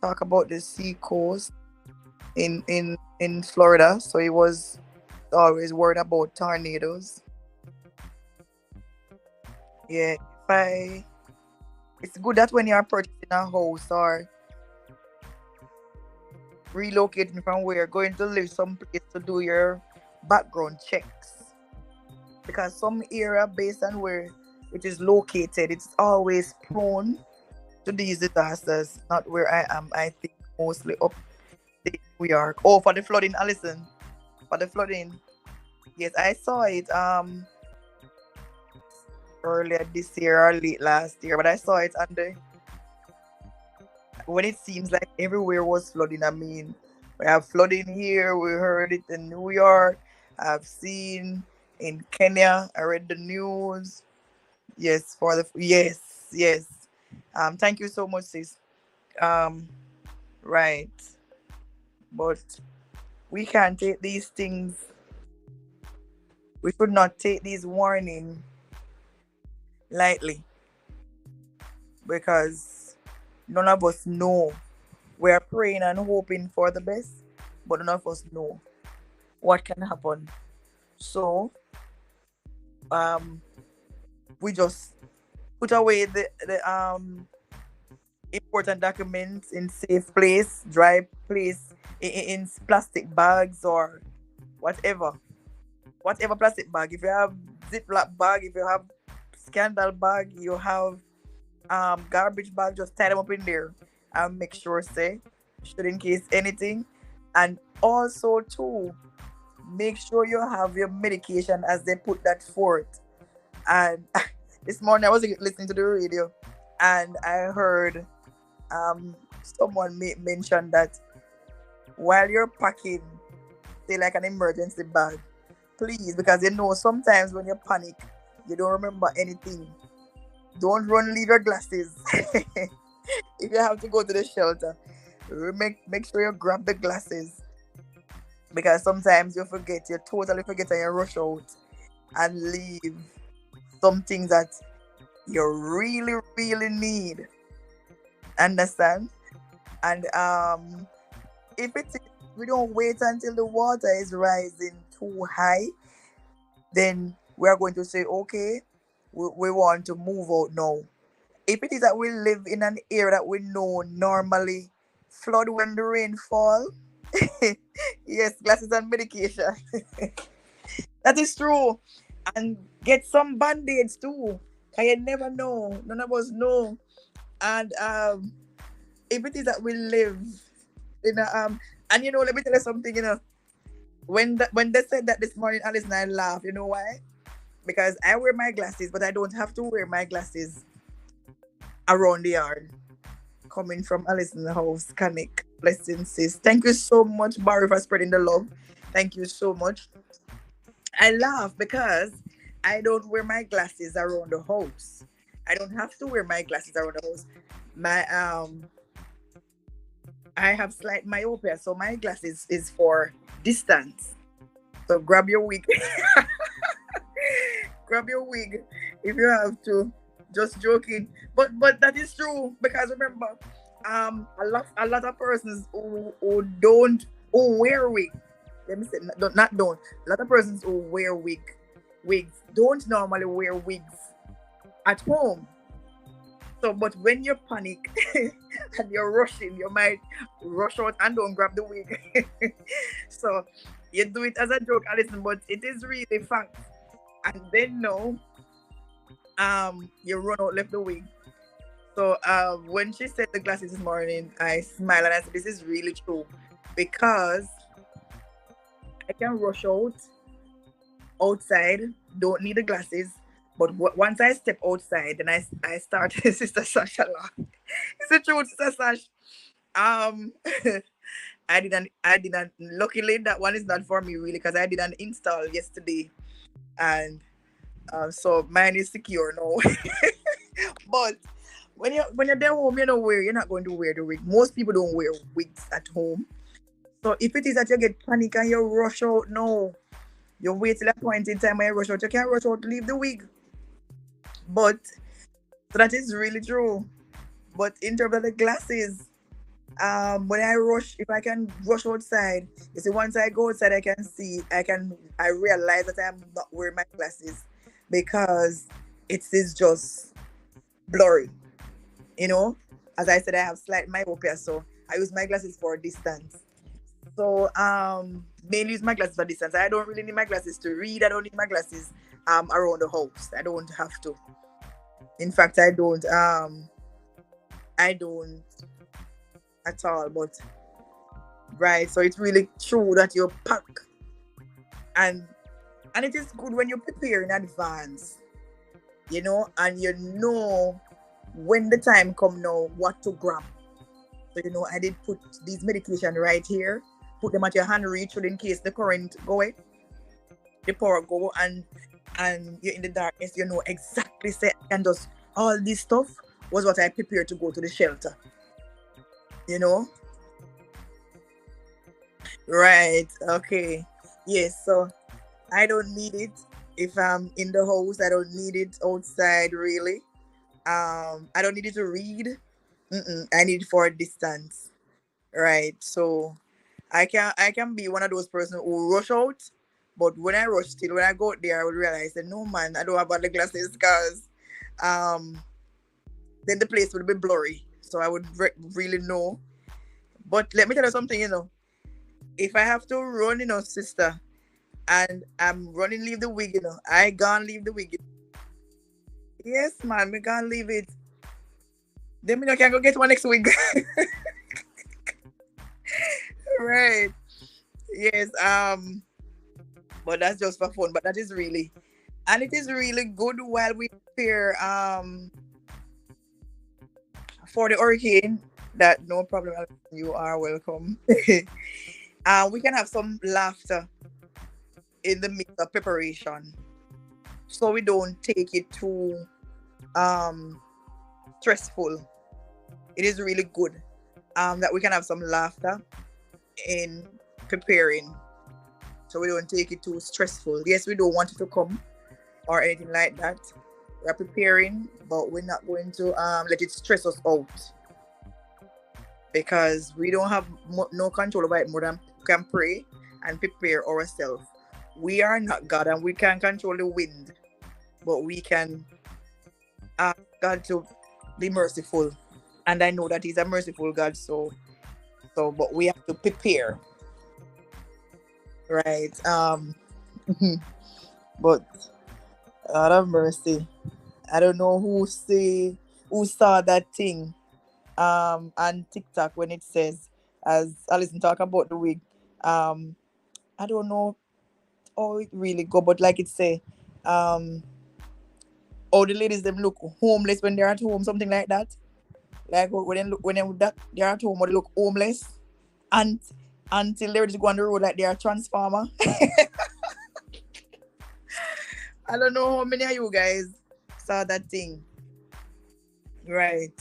talk about the sea coast in Florida. So he was always worried about tornadoes. Yeah, if I it's good that when you're purchasing a house or relocating from where you're going to live someplace to do your background checks, because some area based on where it is located, it's always prone to these disasters. Not where I am, I think mostly upstate New York. Oh, for the flooding, Allison. For the flooding. Yes, I saw it earlier this year or late last year, but I saw it under when it seems like everywhere was flooding. I mean, we have flooding here, we heard it in New York, I've seen in Kenya, I read the news. Yes, for the yes, yes. Thank you so much, sis. Um, right. But we can't take these things, we should not take these warning lightly because none of us know. We are praying and hoping for the best, but none of us know what can happen. So um we just put away the important documents in safe place, dry place, in plastic bags or whatever. Whatever plastic bag. If you have Ziploc bag, if you have scandal bag, you have garbage bag, just tie them up in there and make sure say should in case anything. And also too, make sure you have your medication as they put that forth. And this morning I was listening to the radio and I heard someone mention that while you're packing, say like an emergency bag, please, because you know sometimes when you panic, you don't remember anything. Don't run leave your glasses. If you have to go to the shelter, make sure you grab the glasses because sometimes you totally forget and you rush out and leave some things that you really, really need. Understand? And if it is, we don't wait until the water is rising too high, then we are going to say, okay, we want to move out now. If it is that we live in an area that we know normally flood when the rain fall, yes, glasses and medication. That is true. And get some band-aids too. Cause you never know. None of us know. And if it is that we live in a and let me tell you something, when they said that this morning, Alice and I laughed, you know why? Because I wear my glasses, but I don't have to wear my glasses around the yard. Coming from Alice in the house, Kanik. Blessings, sis. Thank you so much, Barry, for spreading the love. Thank you so much. I laugh because I don't wear my glasses around the house. I don't have to wear my glasses around the house. My I have slight myopia, so my glasses is for distance. So grab your wig. Grab your wig if you have to. Just joking. But that is true because remember, a lot of persons who don't who wear wig. Let me say not don't. A lot of persons who wear wig wigs don't normally wear wigs at home. So, but when you panic and you're rushing, you might rush out and don't grab the wig. So, you do it as a joke, Alison, but it is really fact. And then no, you run out, left the wig. So, when she said the glasses this morning, I smiled and I said, "This is really true, because I can rush out outside, don't need the glasses." But once I step outside, then I start Sister Sasha laugh. It's the truth, Sister Sash. Um, I didn't. Luckily, that one is not for me really, because I did an install yesterday, and so mine is secure now. But when you're there home, you know where you're not going to wear the wig. Most people don't wear wigs at home. So if it is that you get panic and you rush out, no, you wait till a point in time when you rush out. You can't rush out to leave the wig. But so that is really true. But in terms of the glasses, when I rush, if I can rush outside, you see, once I go outside, I realize that I'm not wearing my glasses, because it is just blurry, you know. As I said, I have slight myopia, so I use my glasses for distance. So mainly use my glasses for distance. I don't really need my glasses to read. I don't need my glasses around the house. I don't have to. In fact, I don't at all. But right, so it's really true that you pack, and and it is good when you prepare in advance, and when the time come now what to grab. So I did put these medication right here, put them at your hand reach, so in case the current go away, the power go, and you're in the darkness, exactly, say, and just all this stuff was what I prepared to go to the shelter, you know right, okay, yes. So I don't need it if I'm in the house. I don't need it outside, really. I don't need it to read. I need it for a distance, right? So I can be one of those person who rush out, but when I rush, still when I go out there, I would realize that no, man, I don't have all the glasses, because um then the place would be blurry. So I would really know. But let me tell you something. If I have to run, sister, and I'm running, leave the wig. I can't leave the wig. Yes, man, we can't leave it. Then I can go get one next week. Right. Yes. But that's just for fun. But that is really, and it is really good while we prepare for the hurricane. That no problem. You are welcome. We can have some laughter in the midst of preparation, so we don't take it too um stressful. It is really good that we can have some laughter in preparing, so we don't take it too stressful. Yes, we don't want it to come or anything like that. We're preparing, but we're not going to let it stress us out, because we don't have no control over it more than we can pray and prepare ourselves. We are not God, and we can't control the wind, but we can ask God to be merciful. And I know that He's a merciful God, but we have to prepare, right? But out of mercy, I don't know who saw that thing on TikTok when it says, as Alison talk about the wig. Um, I don't know how it really go, but like it say, um, all the ladies them look homeless when they're at home, something like that. Like they're at home, or they look homeless, and until they're just go on the road like they're a transformer. I don't know how many of you guys saw that thing, right?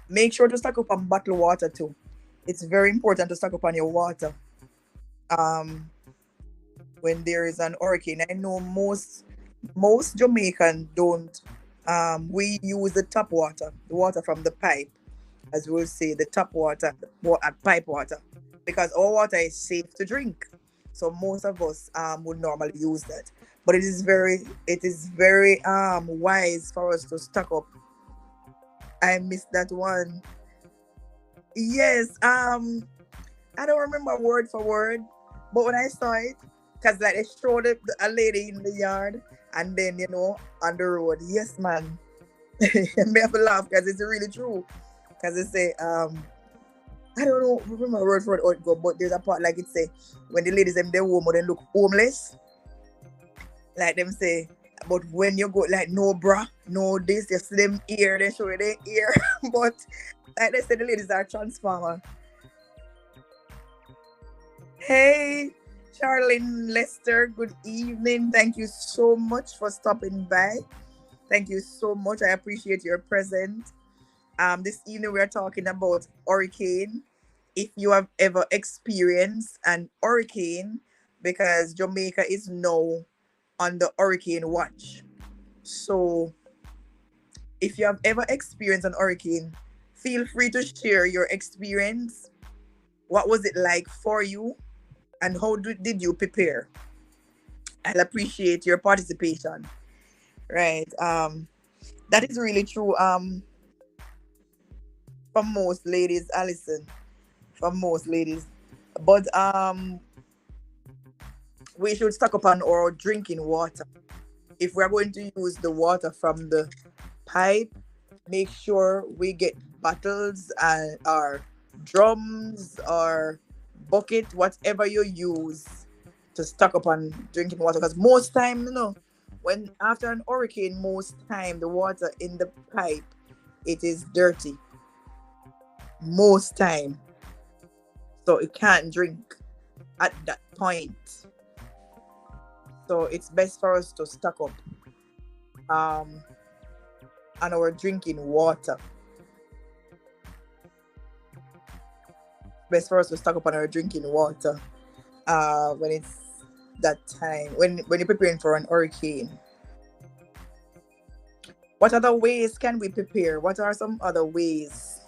Make sure to stock up on bottled water too. It's very important to stock up on your water. Um, when there is an hurricane, I know most Jamaican don't. We use the tap water, the water from the pipe, as we'll say, the tap water, pipe water, because our water is safe to drink. So most of us would normally use that. But it is very wise for us to stock up. I missed that one. Yes, I don't remember word for word, but when I saw it, because like they showed it, a lady in the yard, and then on the road. Yes, man. Me have to laugh because it's really true. Because they say I don't know remember word for word how it go, but there's a part like it say when the ladies them they home or they look homeless, like them say. But when you go like no bra, no this, you see them ear, they show you their ear. But like they say the ladies are transformer. Hey, Charlene Lester, good evening. Thank you so much for stopping by. Thank you so much. I appreciate your presence. This evening we are talking about hurricane. If you have ever experienced an hurricane, because Jamaica is now on the hurricane watch. So, if you have ever experienced an hurricane, feel free to share your experience. What was it like for you, and how did you prepare? I'll appreciate your participation. Right. That is really true. For most ladies, Alison. For most ladies, but we should stock up on our drinking water. If we're going to use the water from the pipe, make sure we get bottles and or drums or bucket, whatever you use to stock up on drinking water. Because most time, when after an hurricane, most time the water in the pipe it is dirty. Most time, so it can't drink at that point. So it's best for us to stock up um on our drinking water. Best for us to stock up on our drinking water when it's that time when you're preparing for an hurricane. What other ways can we prepare? What are some other ways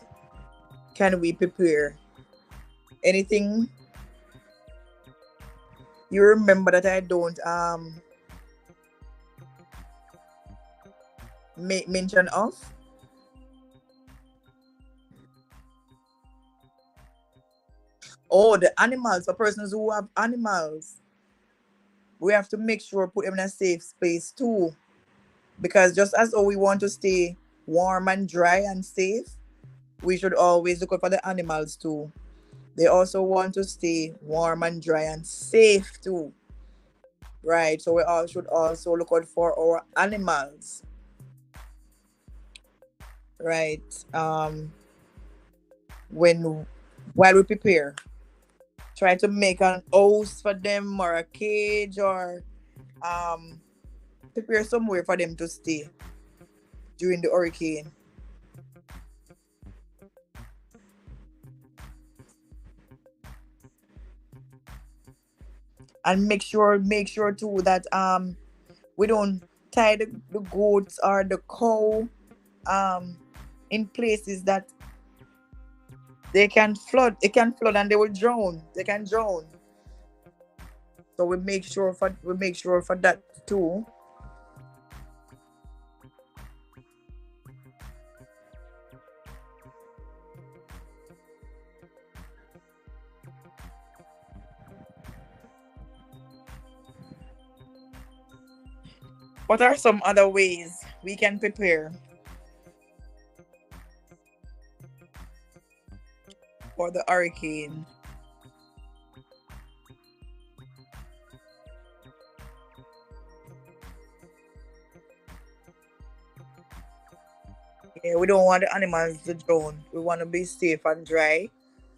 can we prepare? Anything you remember that I don't make mention of? Oh, the animals, for persons who have animals, we have to make sure put them in a safe space too. Because just as we want to stay warm and dry and safe, we should always look out for the animals too. They also want to stay warm and dry and safe too. Right. So we all should also look out for our animals. Right. When while we prepare, try to make an house for them or a cage or um prepare somewhere for them to stay during the hurricane. And make sure too that we don't tie the goats or the cow um in places that they can flood and they will drown, they can drown. So we make sure for that too. What are some other ways we can prepare for the hurricane? Yeah, we don't want the animals to drown. We want to be safe and dry.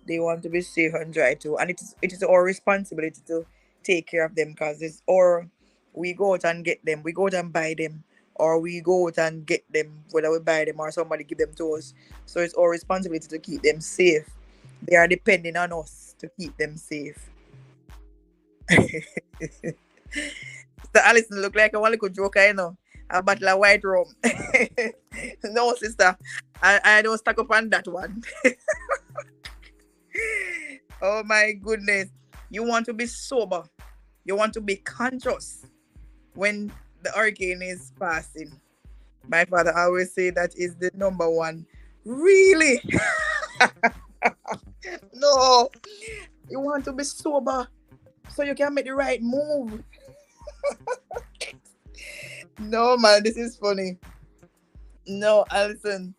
They want to be safe and dry too. And it is our responsibility to take care of them, because it's or we go out and get them, we go out and buy them, or we go out and get them, whether we buy them or somebody give them to us. So it's our responsibility to keep them safe. They are depending on us to keep them safe. Sister Alison look like a one little joker, a bottle of white rum. No, sister. I don't stack up on that one. Oh my goodness. You want to be sober. You want to be conscious when the hurricane is passing. My father always say that is the number one. Really? No. You want to be sober so you can make the right move. No, man, this is funny. No, Alison.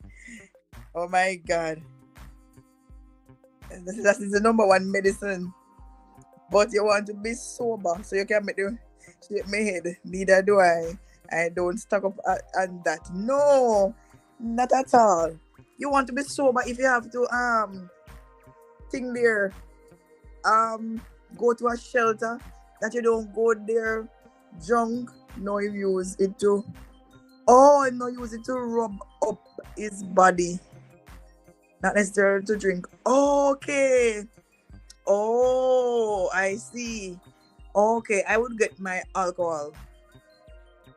Oh my God. That is the number one medicine. But you want to be sober so you can make the shake my head. Neither do I. I don't stuck up on that. No, not at all. You want to be sober if you have to thing there um go to a shelter that you don't go there drunk. No, you use it to no use it to rub up his body. Not necessarily to drink. Okay. Oh, I see. Okay, I would get my alcohol.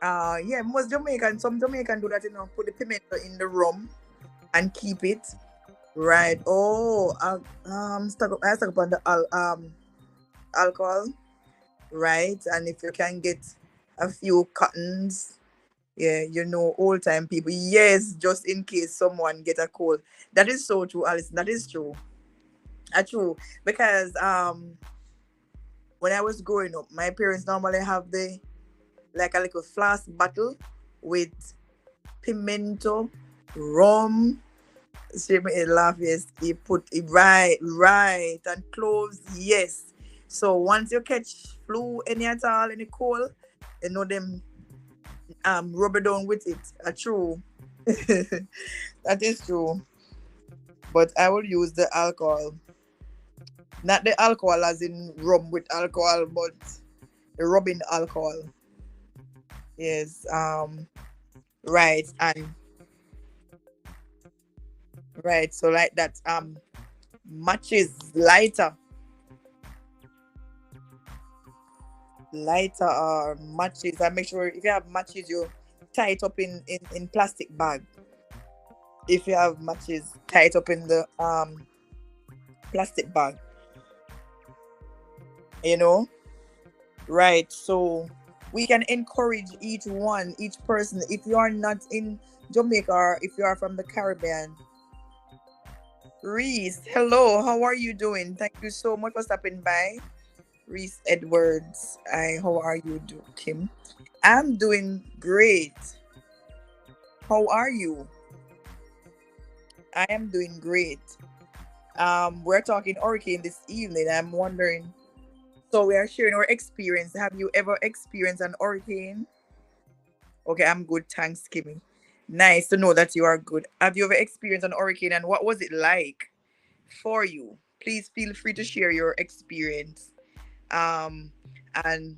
Yeah, most Jamaican, some Jamaican do that, put the pimento in the rum and keep it. Right. Oh, I stuck up on the alcohol, right? And if you can get a few cottons, yeah, old time people. Yes, just in case someone get a cold. That is so true, Alice. That is true. True. Because when I was growing up, my parents normally have the like a little flask bottle with pimento, rum. She made me laugh. Yes, he put it right, right, and cloves. Yes. So once you catch flu any at all, any cold, them rub it down with it. True. That is true. But I will use the alcohol, not the alcohol as in rum with alcohol, but the rubbing alcohol. Yes. Right. And right. So like that. Matches lighter, matches. And make sure if you have matches, you tie it up in plastic bag. If you have matches, tie it up in the plastic bag. You know. Right. So we can encourage each person. If you are not in Jamaica or if you are from the Caribbean, Reese, hello, how are you doing? Thank you so much for stopping by. Reese Edwards, how are you doing, Kim? I'm doing great. How are you? I am doing great. We're talking hurricane this evening. I'm wondering. So we are sharing our experience. Have you ever experienced an hurricane? Okay, I'm good. Thanks, Kimmy. Nice to know that you are good. Have you ever experienced an hurricane and what was it like for you? Please feel free to share your experience. Um, and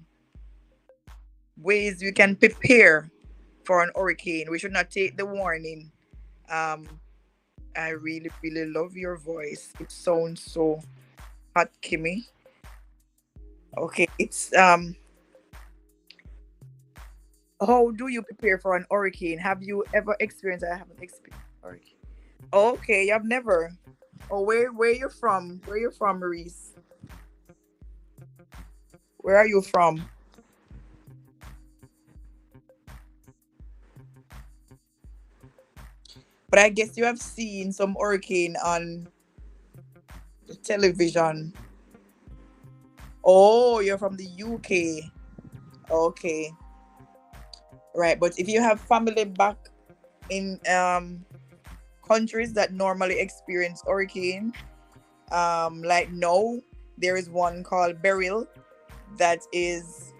ways we can prepare for an hurricane. We should not take the warning. Um, I really, really love your voice. It sounds so hot, Kimmy. Okay, it's how do you prepare for an hurricane? Have you ever experienced? I haven't experienced hurricane. Okay, I've never. Oh, where you from? Where you from, Maurice? Where are you from? But I guess you have seen some hurricane on the television. Oh, you're from the UK. Okay, right. But if you have family back in countries that normally experience hurricane, like now there is one called Beryl that is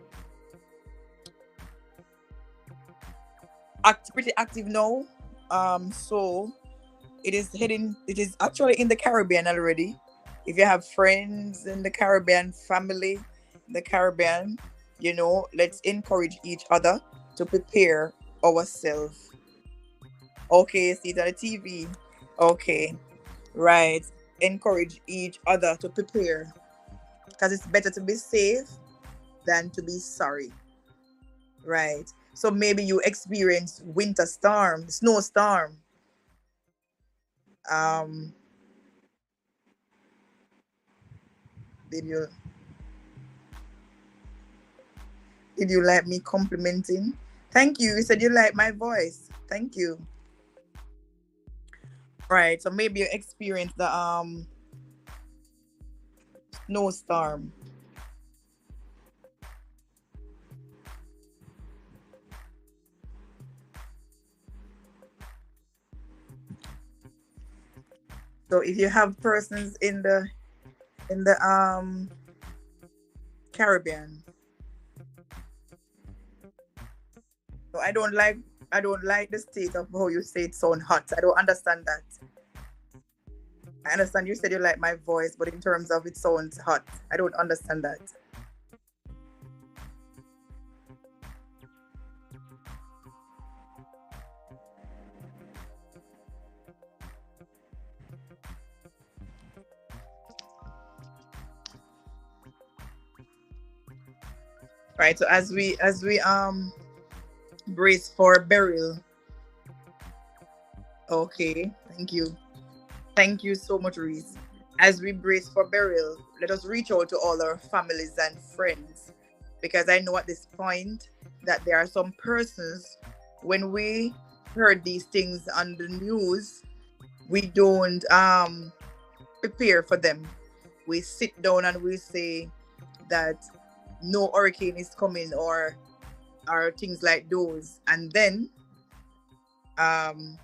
pretty active now. So it is actually in the Caribbean already. If you have friends in the Caribbean, family in the Caribbean, let's encourage each other to prepare ourselves. Okay, see it on the TV. Okay, right. Encourage each other to prepare because it's better to be safe than to be sorry. Right. So maybe you experience winter storm, snowstorm. Um, did you? Did you like me complimenting? Thank you. You said you like my voice. Thank you. Right. So maybe you experienced the snowstorm. So if you have persons in the Caribbean, so I don't like the state of how you say it sound hot. I don't understand that. I understand you said you like my voice, but in terms of it sounds hot. I don't understand that. Right. So as we brace for burial. Okay. Thank you. Thank you so much, Reese. As we brace for burial, let us reach out to all our families and friends because I know at this point that there are some persons, when we heard these things on the news, we don't prepare for them. We sit down and we say that no hurricane is coming or things like those. Um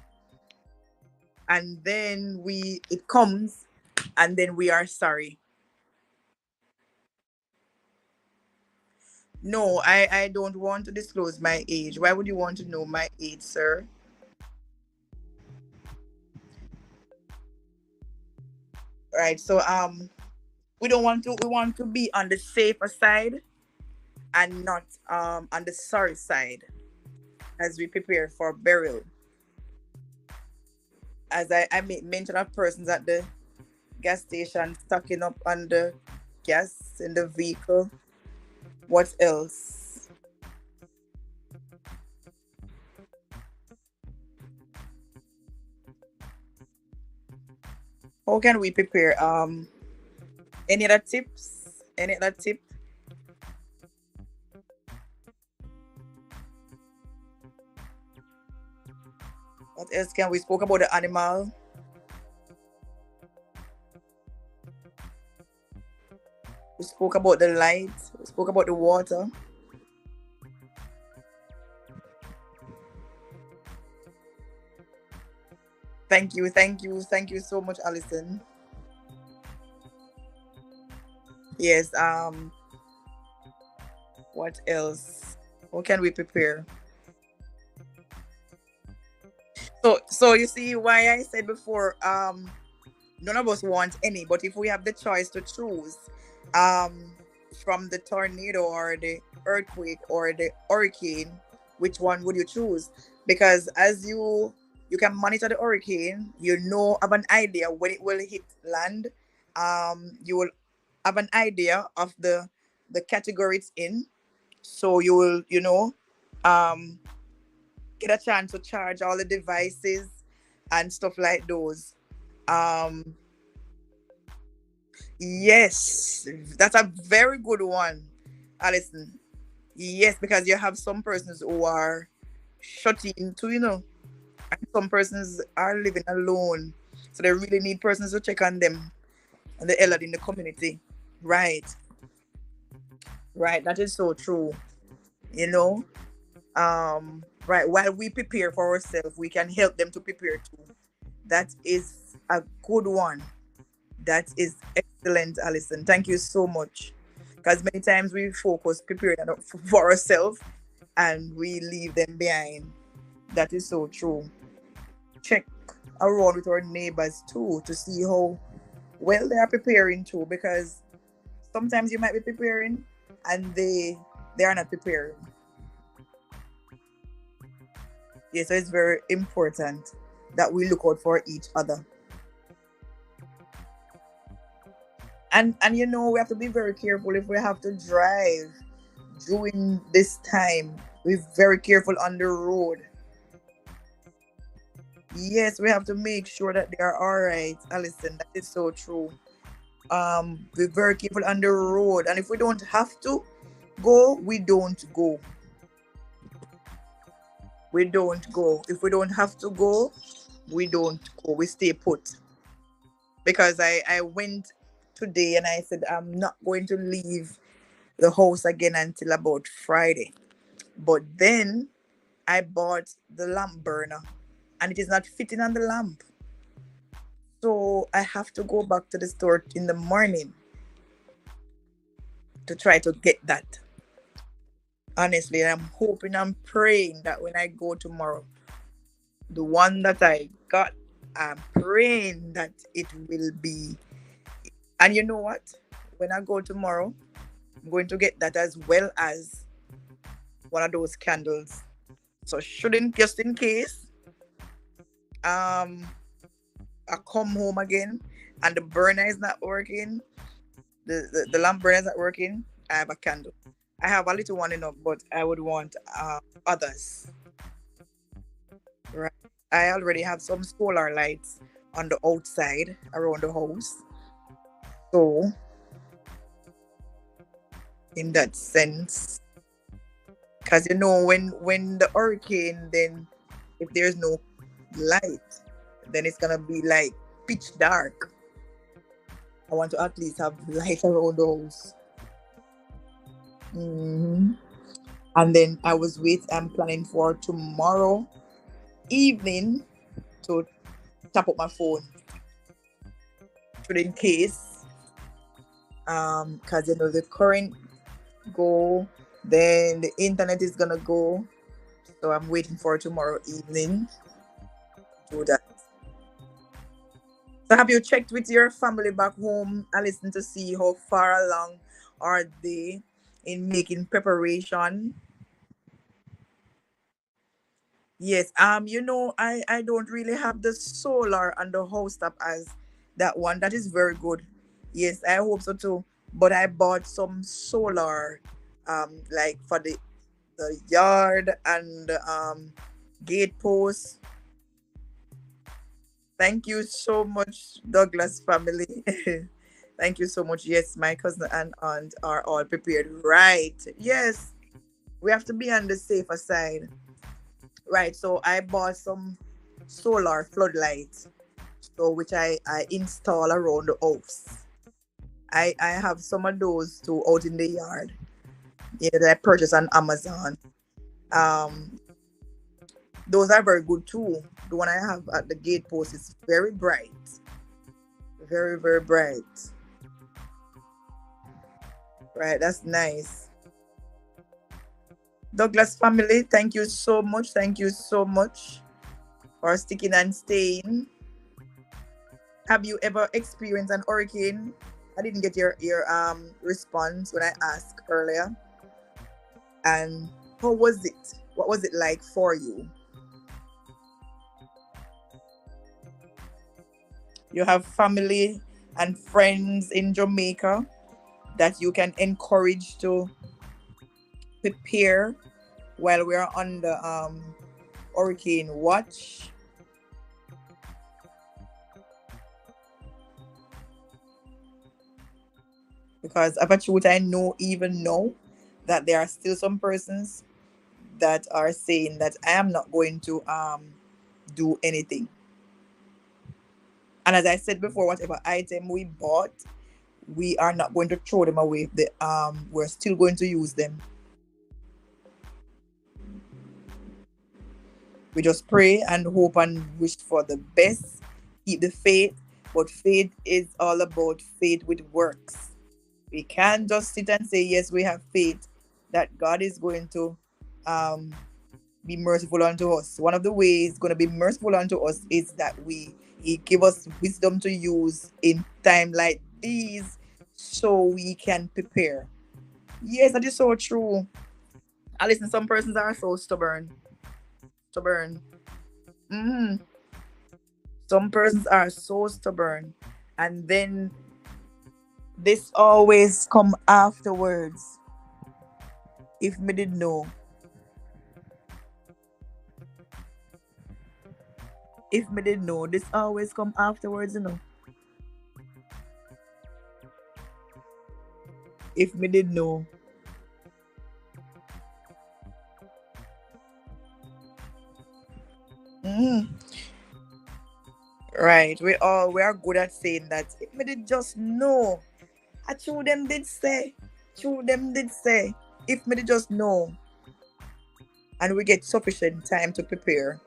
and then we it comes and then we are sorry. No, I don't want to disclose my age. Why would you want to know my age, sir? Right. So we want to be on the safer side and not on the sorry side as we prepare for burial. As I made mention of persons at the gas station stocking up on the gas in the vehicle. What else? How can we prepare? Any other tips? Any other tip? What else can we spoke about the animal? We spoke about the light. We spoke about the water. Thank you, thank you, thank you so much, Alison. Yes. What else? What can we prepare? So you see why I said before, none of us want any, but if we have the choice to choose, um, from the tornado or the earthquake or the hurricane, which one would you choose? Because as you can monitor the hurricane, you know have an idea when it will hit land. You will have an idea of the category it's in, so you will um get a chance to charge all the devices and stuff like those. Um, yes, that's a very good one, Alison. Yes, because you have some persons who are shut into, and some persons are living alone. So they really need persons to check on them and the elderly in the community. Right, right. That is so true. You know, right. While we prepare for ourselves, we can help them to prepare too. That is a good one. That is excellent, Alison. Thank you so much. Because many times we focus preparing for ourselves and we leave them behind. That is so true. Check around with our neighbors too to see how well they are preparing too. Because sometimes you might be preparing and they are not preparing. Yeah, so it's very important that we look out for each other. And we have to be very careful if we have to drive during this time. We're very careful on the road. Yes, we have to make sure that they are all right. Alison, that is so true. Be very careful on the road, and if we don't have to, go, we don't go. We don't go. If we don't have to go, we don't go. We stay put. Because I went today and I said I'm not going to leave the house again until about Friday. But then I bought the lamp burner and it is not fitting on the lamp. So I have to go back to the store in the morning to try to get that. Honestly, I'm hoping, I'm praying that when I go tomorrow, the one that I got, I'm praying that it will be. And you know what? When I go tomorrow, I'm going to get that as well as one of those candles. So shouldn't, just in case, um, I come home again and the burner is not working, the lamp burner is not working, I have a candle. I have a little one enough, but I would want others. Right. I already have some solar lights on the outside around the house. So in that sense, because when the hurricane, then if there's no light, then it's gonna be like pitch dark. I want to at least have light around the house. Hmm. And then I'm planning for tomorrow evening to tap up my phone, should in case, because the current go, then the internet is gonna go. So I'm waiting for tomorrow evening to do that. So have you checked with your family back home and listen to see how far along are they in making preparation? Yes, I don't really have the solar and the house top as that one. That is very good. Yes, I hope so too. But I bought some solar, like for the yard and gate posts. Thank you so much, Douglas family. Thank you so much. Yes, my cousin and aunt are all prepared. Right. Yes, we have to be on the safer side. Right. So I bought some solar floodlights, so which I install around the house. I have some of those too out in the yard. Yeah, that I purchased on Amazon. Um, those are very good too. The one I have at the gate post is very bright, very very bright. Right, that's nice. Douglas family, thank you so much. Thank you so much for sticking and staying. Have you ever experienced an hurricane? I didn't get your response when I asked earlier. And how was it? What was it like for you? You have family and friends in Jamaica that you can encourage to prepare while we are on the hurricane watch. Because of a truth, I know even know that there are still some persons that are saying that I am not going to do anything. And as I said before, whatever item we bought, we are not going to throw them away. We're still going to use them. We just pray and hope and wish for the best. Keep the faith, but faith is all about faith with works. We can't just sit and say yes, we have faith that God is going to um, be merciful unto us. One of the ways going to be merciful unto us is that He give us wisdom to use in time like these, so we can prepare. Yes, that is so true. I listen. Some persons are so stubborn, stubborn. Mm. Some persons are so stubborn, and then this always come afterwards. If me did know, if me did know, this always come afterwards. If me did know. Mm, right. We are good at saying that. If me did just know. I true them did say. True them did say. If me did just know. And we get sufficient time to prepare,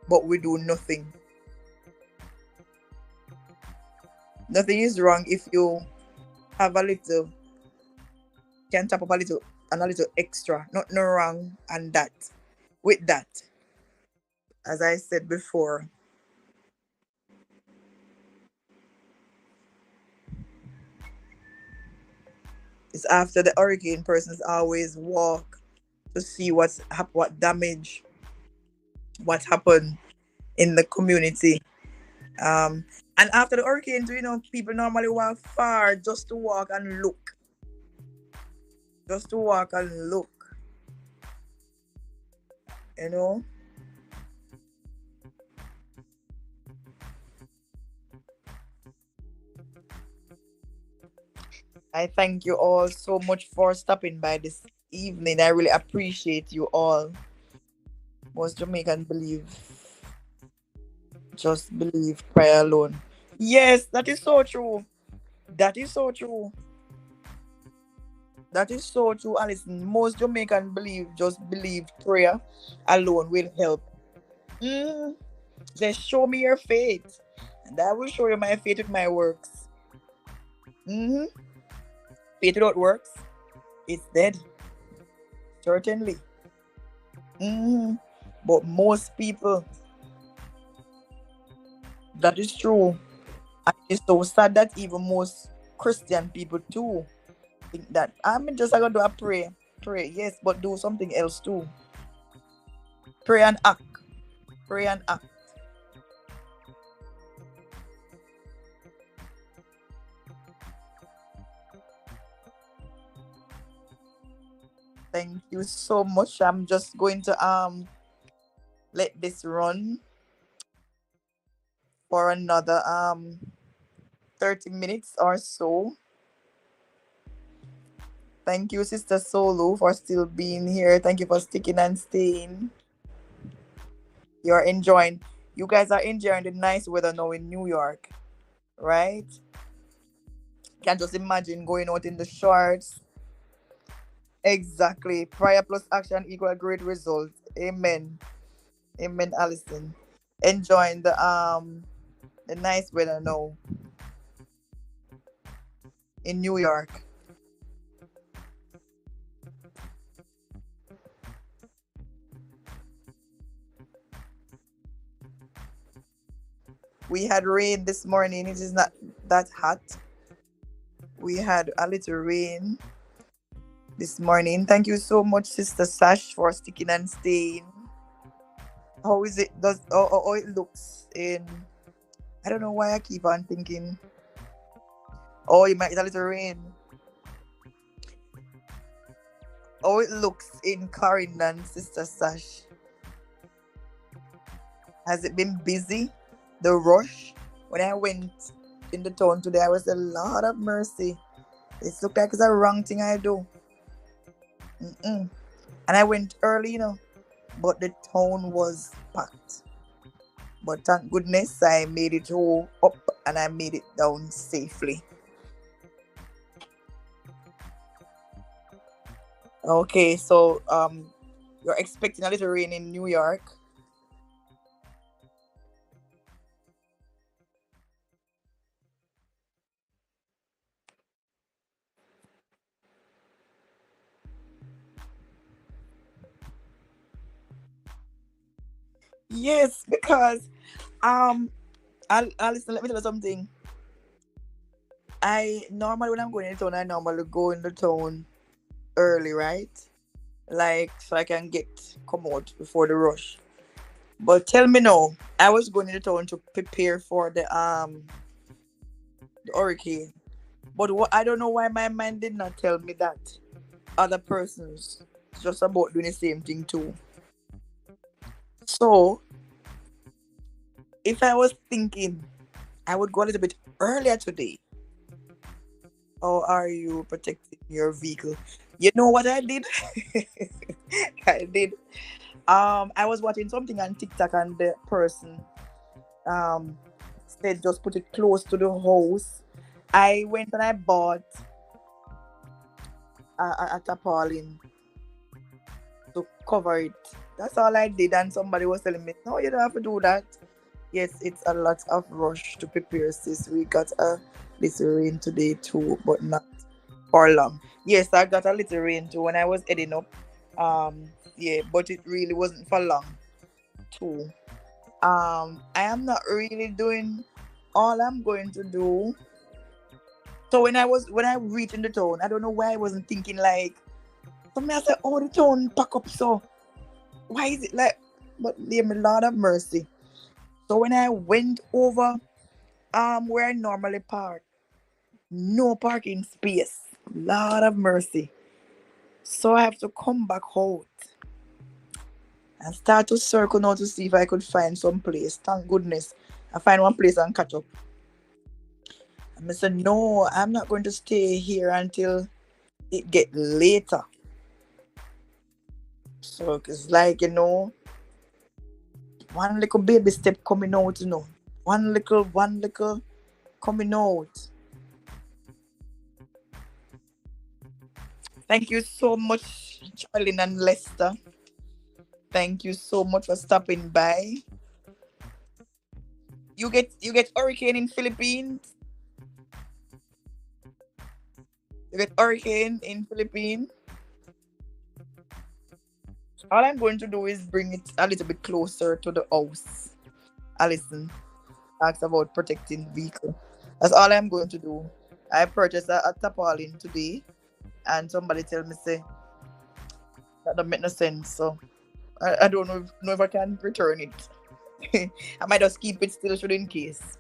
but we do nothing. Nothing is wrong if you have a little, can tap up a little and a little extra. Not no wrong and that. With that, as I said before, it's after the hurricane persons always walk to see what damage, what happened in the community. Um and after the hurricane, people normally walk far just to walk and look. Just to walk and look, you know. I thank you all so much for stopping by this evening. I really appreciate you all. Most Jamaican believe, just believe, pray alone. Yes, that is so true. That is so true. That is so true, Alison. Most Jamaican believe, just believe, prayer alone will help. Mm, just show me your faith, and I will show you my faith with my works. Mm-hmm. Faith without works, it's dead. Certainly. Mm-hmm. But most people, that is true. And it's so sad that even most Christian people too think that I'm just gonna do a pray, yes, but do something else too. Pray and act, pray and act. Thank you so much. I'm just going to let this run for another 30 minutes or so. Thank you, Sister Solo, for still being here. Thank you for sticking and staying. You're enjoying. You guys are enjoying the nice weather now in New York, right? Can just imagine going out in the shorts. Exactly. Prayer plus action equal great results. Amen. Amen, Allison. Enjoying the nice weather now in New York. We had rain this morning. It is not that hot. We had a little rain this morning. Thank you so much, Sister Sash, for sticking and staying. How is it? Does how it looks in? I don't know why I keep on thinking. Oh, it might it's a little rain. How it looks in Clarendon, Sister Sash. Has it been busy? The rush? When I went in the town today, I was a lot of mercy. It looked like it's a wrong thing I do. Mm-mm. And I went early, but the town was packed. But thank goodness I made it all up and I made it down safely. Okay, so you're expecting a little rain in New York. Yes, because listen, let me tell you something. I normally when I'm going in town, I normally go in the town early, right? Like so I can come out before the rush. But tell me now, I was going in the town to prepare for the hurricane. But what I don't know why my mind did not tell me that other persons just about doing the same thing too. So if I was thinking I would go a little bit earlier today, how are you protecting your vehicle? You know what I did? I did. I was watching something on TikTok and the person um said just put it close to the house. I went and I bought a tarpaulin to cover it. That's all I did, and somebody was telling me, "No, you don't have to do that." Yes, it's a lot of rush to prepare. Sis, we got a little rain today too, but not for long. Yes, I got a little rain too when I was heading up. Yeah, but it really wasn't for long too. I am not really doing all I'm going to do. So when I reached in the town, I don't know why I wasn't thinking like, for me I said, oh, the town pack up, so why is it like, but dear me Lord of mercy. So when I went over where I normally park, no parking space. Lord of mercy. So I have to come back out and start to circle now to see if I could find some place. Thank goodness. I find one place and catch up. And I said, no, I'm not going to stay here until it get later. So it's like, one little baby step coming out. One little coming out. Thank you so much, Charlene and Lester. Thank you so much for stopping by. You get hurricane in Philippines. You get hurricane in Philippines. All I'm going to do is bring it a little bit closer to the house. Alison asked about protecting vehicle. That's all I'm going to do. I purchased a tarpaulin today, and somebody tell me say that don't make no sense. So I don't know if I can return it. I might just keep it still should in case.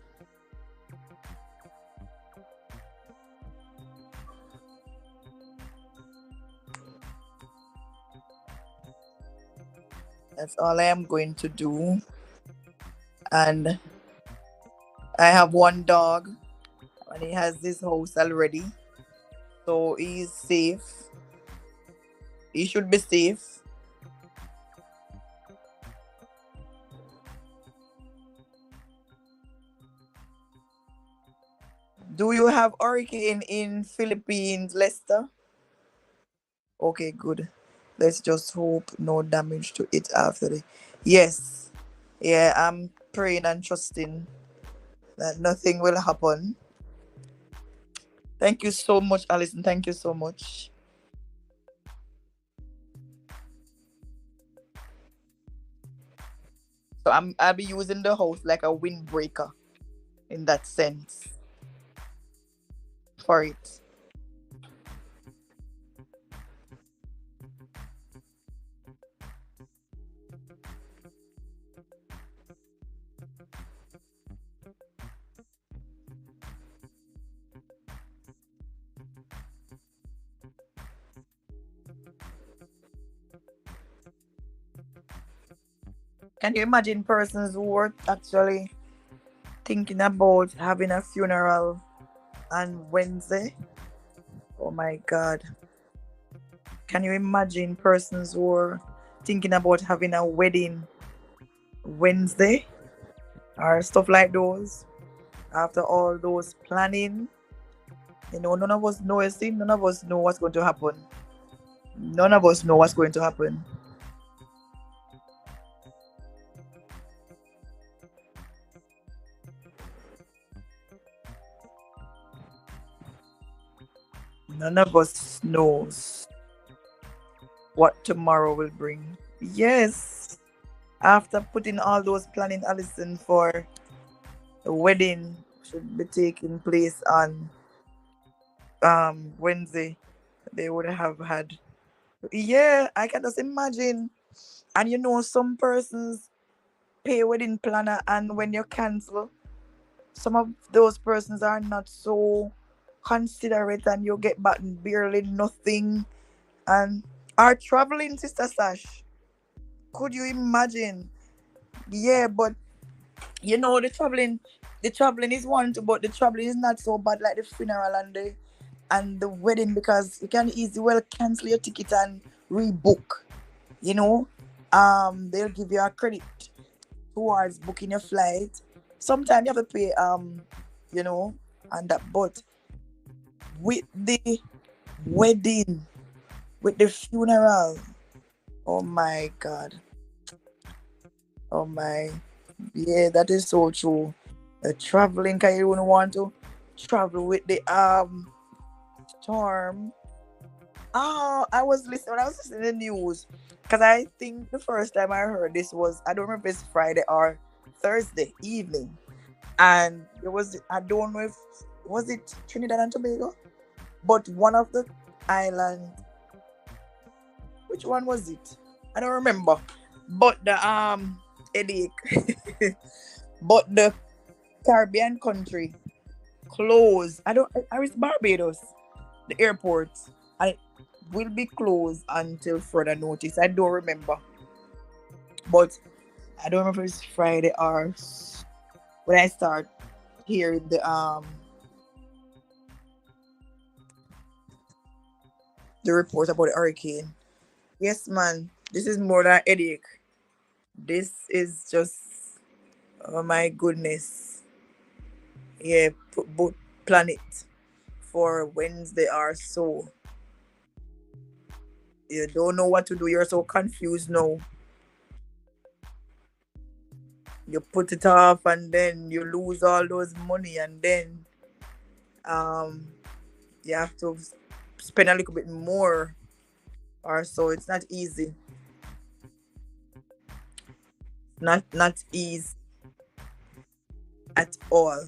That's all I am going to do. And I have one dog, and he has this house already, so he's safe. He should be safe. Do you have hurricane in Philippines, Lester? Okay, good. Let's just hope no damage to it after the. Yes. Yeah, I'm praying and trusting that nothing will happen. Thank you so much, Alison. Thank you so much. So I'll be using the house like a windbreaker in that sense for it. Can you imagine persons who were actually thinking about having a funeral on Wednesday? Oh my God. Can you imagine persons who were thinking about having a wedding Wednesday or stuff like those after all those planning? None of us know. See, none of us know what's going to happen. None of us know what's going to happen. None of us knows what tomorrow will bring. Yes, after putting all those planning, Alison, for the wedding should be taking place on Wednesday, they would have had. Yeah, I can just imagine. And some persons pay wedding planner, and when you cancel, some of those persons are not so considerate, and you get back barely nothing. And are traveling, Sister Sash. Could you imagine? Yeah, but the traveling is one too, but the traveling is not so bad like the funeral and the wedding, because you can easily well cancel your ticket and rebook, you know. they'll give you a credit towards booking your flight. Sometimes you have to pay you know, and that, but with the wedding, with the funeral, oh my god. Oh my, yeah, that is so true. Traveling, can you even want to travel with the storm? Oh, I was listening when I was listening to the news, because I think the first time I heard this was, I don't remember if it's Friday or Thursday evening, and it was, I don't know if was it Trinidad and Tobago, but one of the island, which one was it? I don't remember, but the headache, but the Caribbean country closed. I don't. I was Barbados, the airport, and it will be closed until further notice. I don't remember, but I don't remember if it's Friday or when I start hearing the report about the hurricane. Yes, man, this is more than headache. This is just, oh my goodness. Yeah, put both planet for Wednesday or so. You don't know what to do. You're so confused now. You put it off and then you lose all those money, and then um you have to spend a little bit more or so. It's not easy. Not easy at all.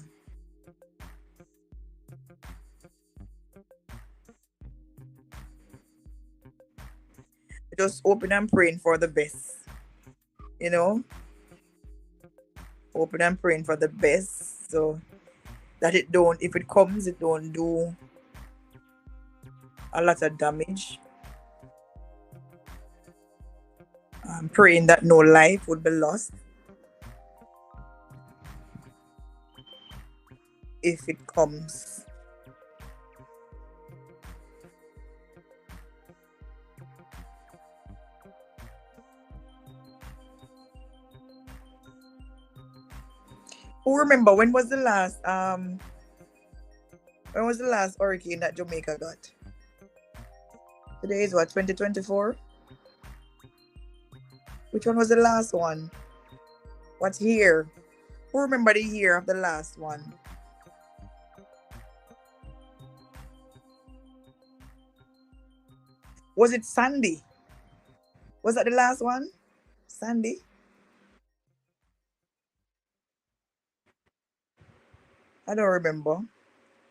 Just open and praying for the best. You know, open and praying for the best, so that it don't, if it comes, it don't do a lot of damage. I'm praying that no life would be lost if it comes. Who remember when was the last hurricane that Jamaica got? Today is what, 2024? Which one was the last one? What year? Who remember the year of the last one? Was it Sandy? Was that the last one? Sandy? I don't remember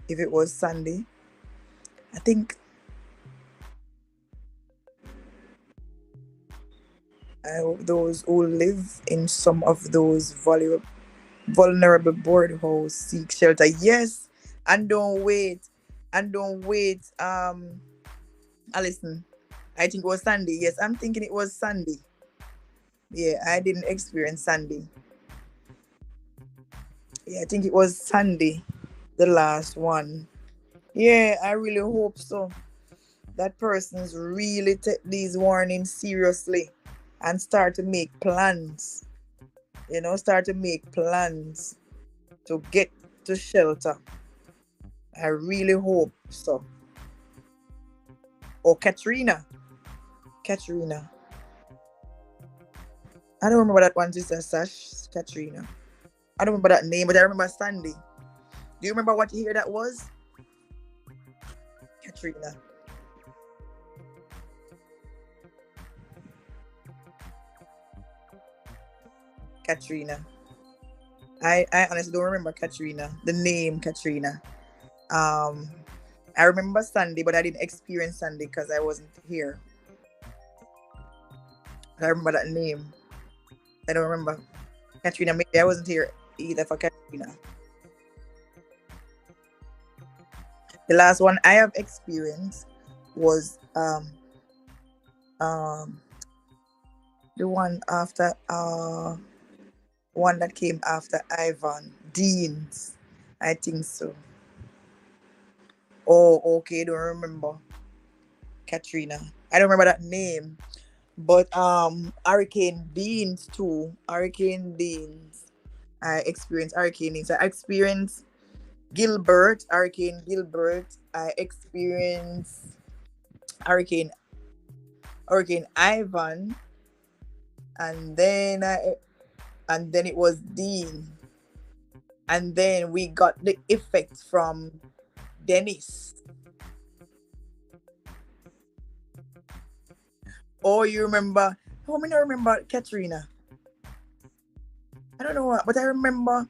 if it was Sandy. I think those who live in some of those vulnerable boardhouse seek shelter. Yes, and don't wait. And don't wait. Alison. I think it was Sandy. Yes, I'm thinking it was Sandy. Yeah, I didn't experience Sandy. Yeah, I think it was Sandy, the last one. Yeah, I really hope so. That person's really take these warnings seriously and start to make plans. Start to make plans to get to shelter. I really hope so. Or Katrina. Katrina. I don't remember that one, Sister Sash. Katrina. I don't remember that name, but I remember Sandy. Do you remember what year that was? Katrina. Katrina. I honestly don't remember Katrina. The name Katrina. Um, I remember Sandy, but I didn't experience Sandy because I wasn't here. I remember that name. I don't remember Katrina. Maybe I wasn't here either for Katrina. The last one I have experienced was um the one that came after Ivan Dean's. I think so. Oh, okay. Don't remember Katrina. I don't remember that name. But Hurricane Deans too. Hurricane Deans. I experienced Hurricane Deans. I experienced Gilbert, Hurricane Gilbert. I experienced Hurricane Hurricane Ivan, and then it was Dean, and then we got the effects from Dennis. Oh, you remember? How many remember Katrina? I don't know what, but I remember.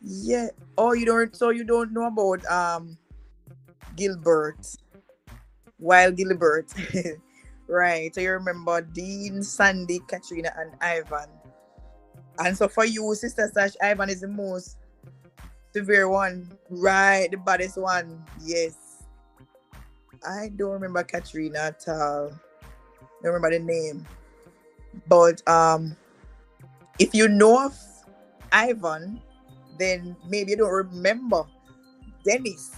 Yeah. Oh, you don't. So you don't know about Gilbert, Wild Gilbert, right? So you remember Dean, Sandy, Katrina, and Ivan. And so for you, Sister Sash, Ivan is the most severe one, right? The baddest one. Yes. I don't remember Katrina at all. Don't remember the name. But if you know of Ivan, then maybe you don't remember Dennis.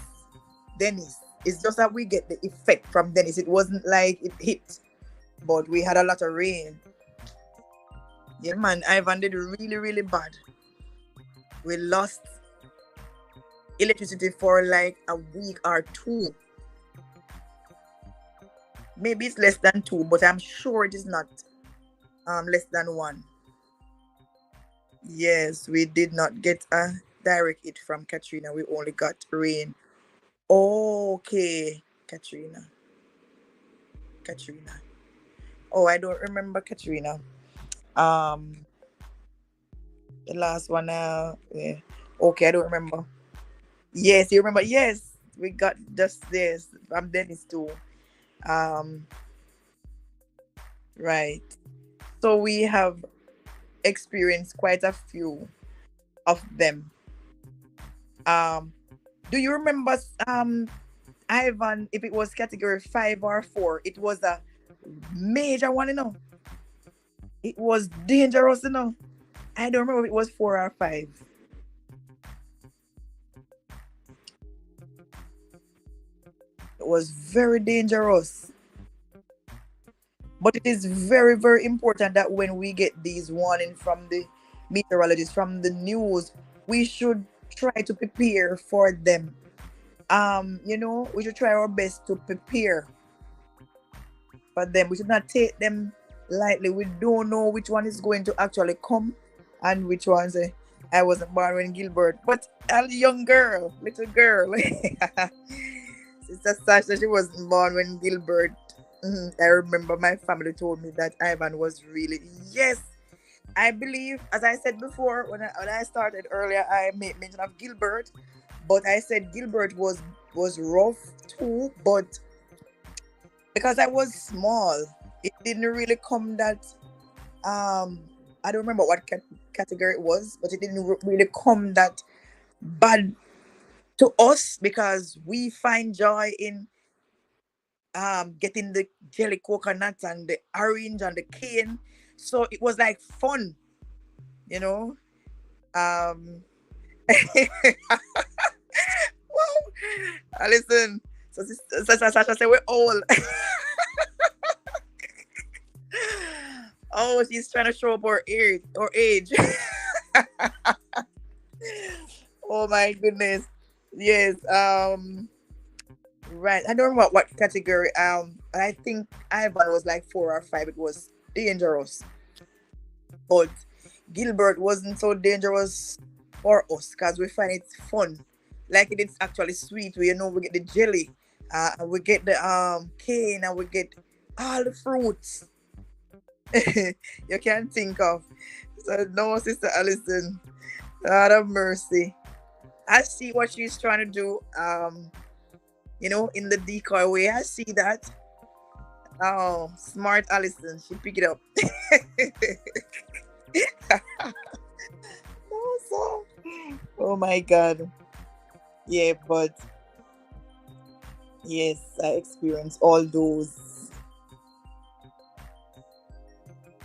Dennis. It's just that we get the effect from Dennis. It wasn't like it hit, but we had a lot of rain. Yeah, man, Ivan did really, really bad. We lost electricity for like a week or two. Maybe it's less than two, but I'm sure it is not less than one. Yes, we did not get a direct hit from Katrina. We only got rain. Okay, Katrina. Katrina. Oh, I don't remember Katrina. Um, the last one. Yeah. Okay, I don't remember. Yes, you remember? Yes, we got just this from Dennis too. Um, right. So we have experienced quite a few of them. Um, do you remember Ivan? If it was category 5 or 4, it was a major one. It was dangerous. I don't remember if it was 4 or 5. It was very dangerous. But it is very, very important that when we get these warning from the meteorologists, from the news, we should try to prepare for them. We should try our best to prepare for them. We should not take them lightly. We don't know which one is going to actually come and which one say, I wasn't born when Gilbert, but a young girl, little girl. Sister Sasha, she wasn't born when Gilbert. I remember my family told me that Ivan was really, yes. I believe, as I said before, when I started earlier, I made mention of Gilbert, but I said Gilbert was rough too, but because I was small, it didn't really come that I don't remember what category it was, but it didn't really come that bad to us because we find joy in getting the jelly coconut and the orange and the cane. So it was like fun, you know. Um Listen, so Sasha said we're old. Oh, she's trying to show up her age. Oh my goodness. Yes. Right. I don't remember what category. I think Ivan was like 4 or 5. It was dangerous, but Gilbert wasn't so dangerous for us because we find it fun. Like it is actually sweet. We get the jelly, and we get the cane, and we get all the fruits you can think of. So no, Sister Allison, God of mercy. I see what she's trying to do. In the decoy way. I see that. Oh, smart Allison. She pick it up. So, oh my God. Yeah, but yes, I experienced all those.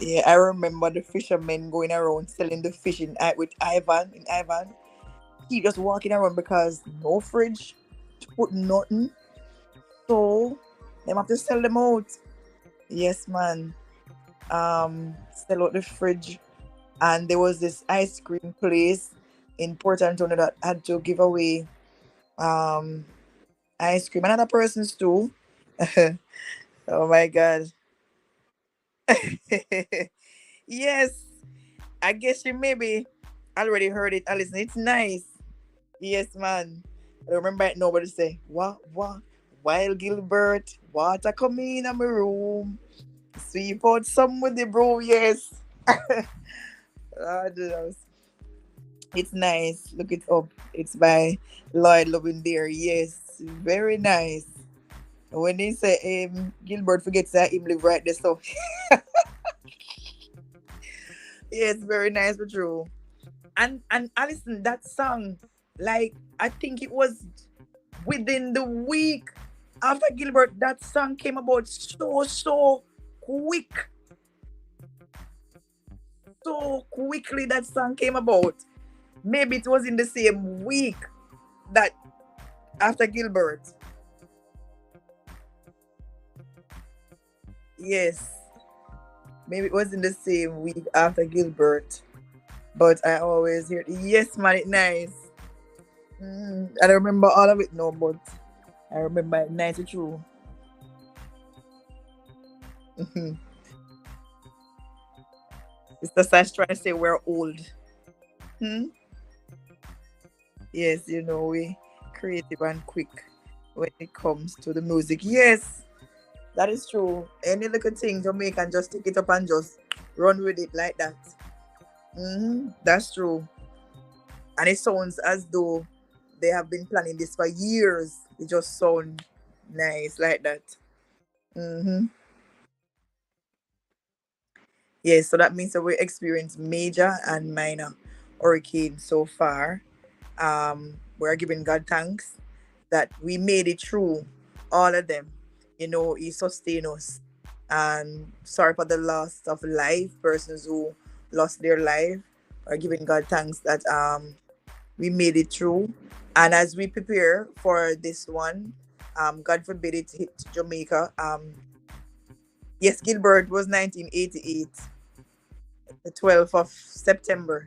Yeah, I remember the fishermen going around selling the fish with Ivan. In Ivan, he just walking around because no fridge to put nothing. So they have to sell them out. Yes, man. sell out the fridge, and there was this ice cream place in Port Antonio that had to give away um ice cream. Another person's too. Oh my god. Yes, I guess you maybe already heard it. Alison, it's nice. Yes, man. I remember it nobody say, what? While Gilbert, water come in my room. Sweep out some with the bro, yes. Ah, it's nice. Look it up. It's by Lloyd Lovendare. Yes, very nice. When they say Gilbert forgets that him live right there, so yes, very nice but true. And Alison, that song, like I think it was within the week after Gilbert, that song came about so quick, so quickly that song came about. Maybe it was in the same week that after Gilbert. Yes, maybe it was in the same week after Gilbert. But I always hear, yes, man, it nice. I don't remember all of it no, but I remember it nice and true. It's the Sash trying to say we're old. Hmm? Yes, we creative and quick when it comes to the music. Yes, that is true. Any little thing Jamaican just take it up and just run with it like that. That's true. And it sounds as though they have been planning this for years. It just sounds nice like that. hmm Yes, so that means that we experienced major and minor hurricanes so far. We're giving God thanks that we made it through all of them. He sustained us. And sorry for the loss of life, persons who lost their life. We're giving God thanks that we made it through. And as we prepare for this one, God forbid it hit Jamaica. Yes, Gilbert was 1988, the 12th of September,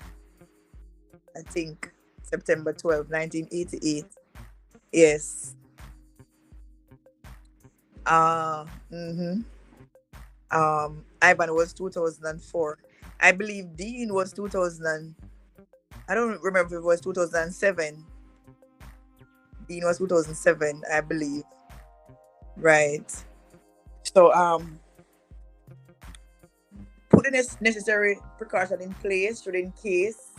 I think. September 12th, 1988. Yes. Uh, mm-hmm. Ivan was 2004. I believe Dean was 2000. I don't remember if it was 2007. Dean was 2007, I believe. Right. So put the necessary precaution in place should in case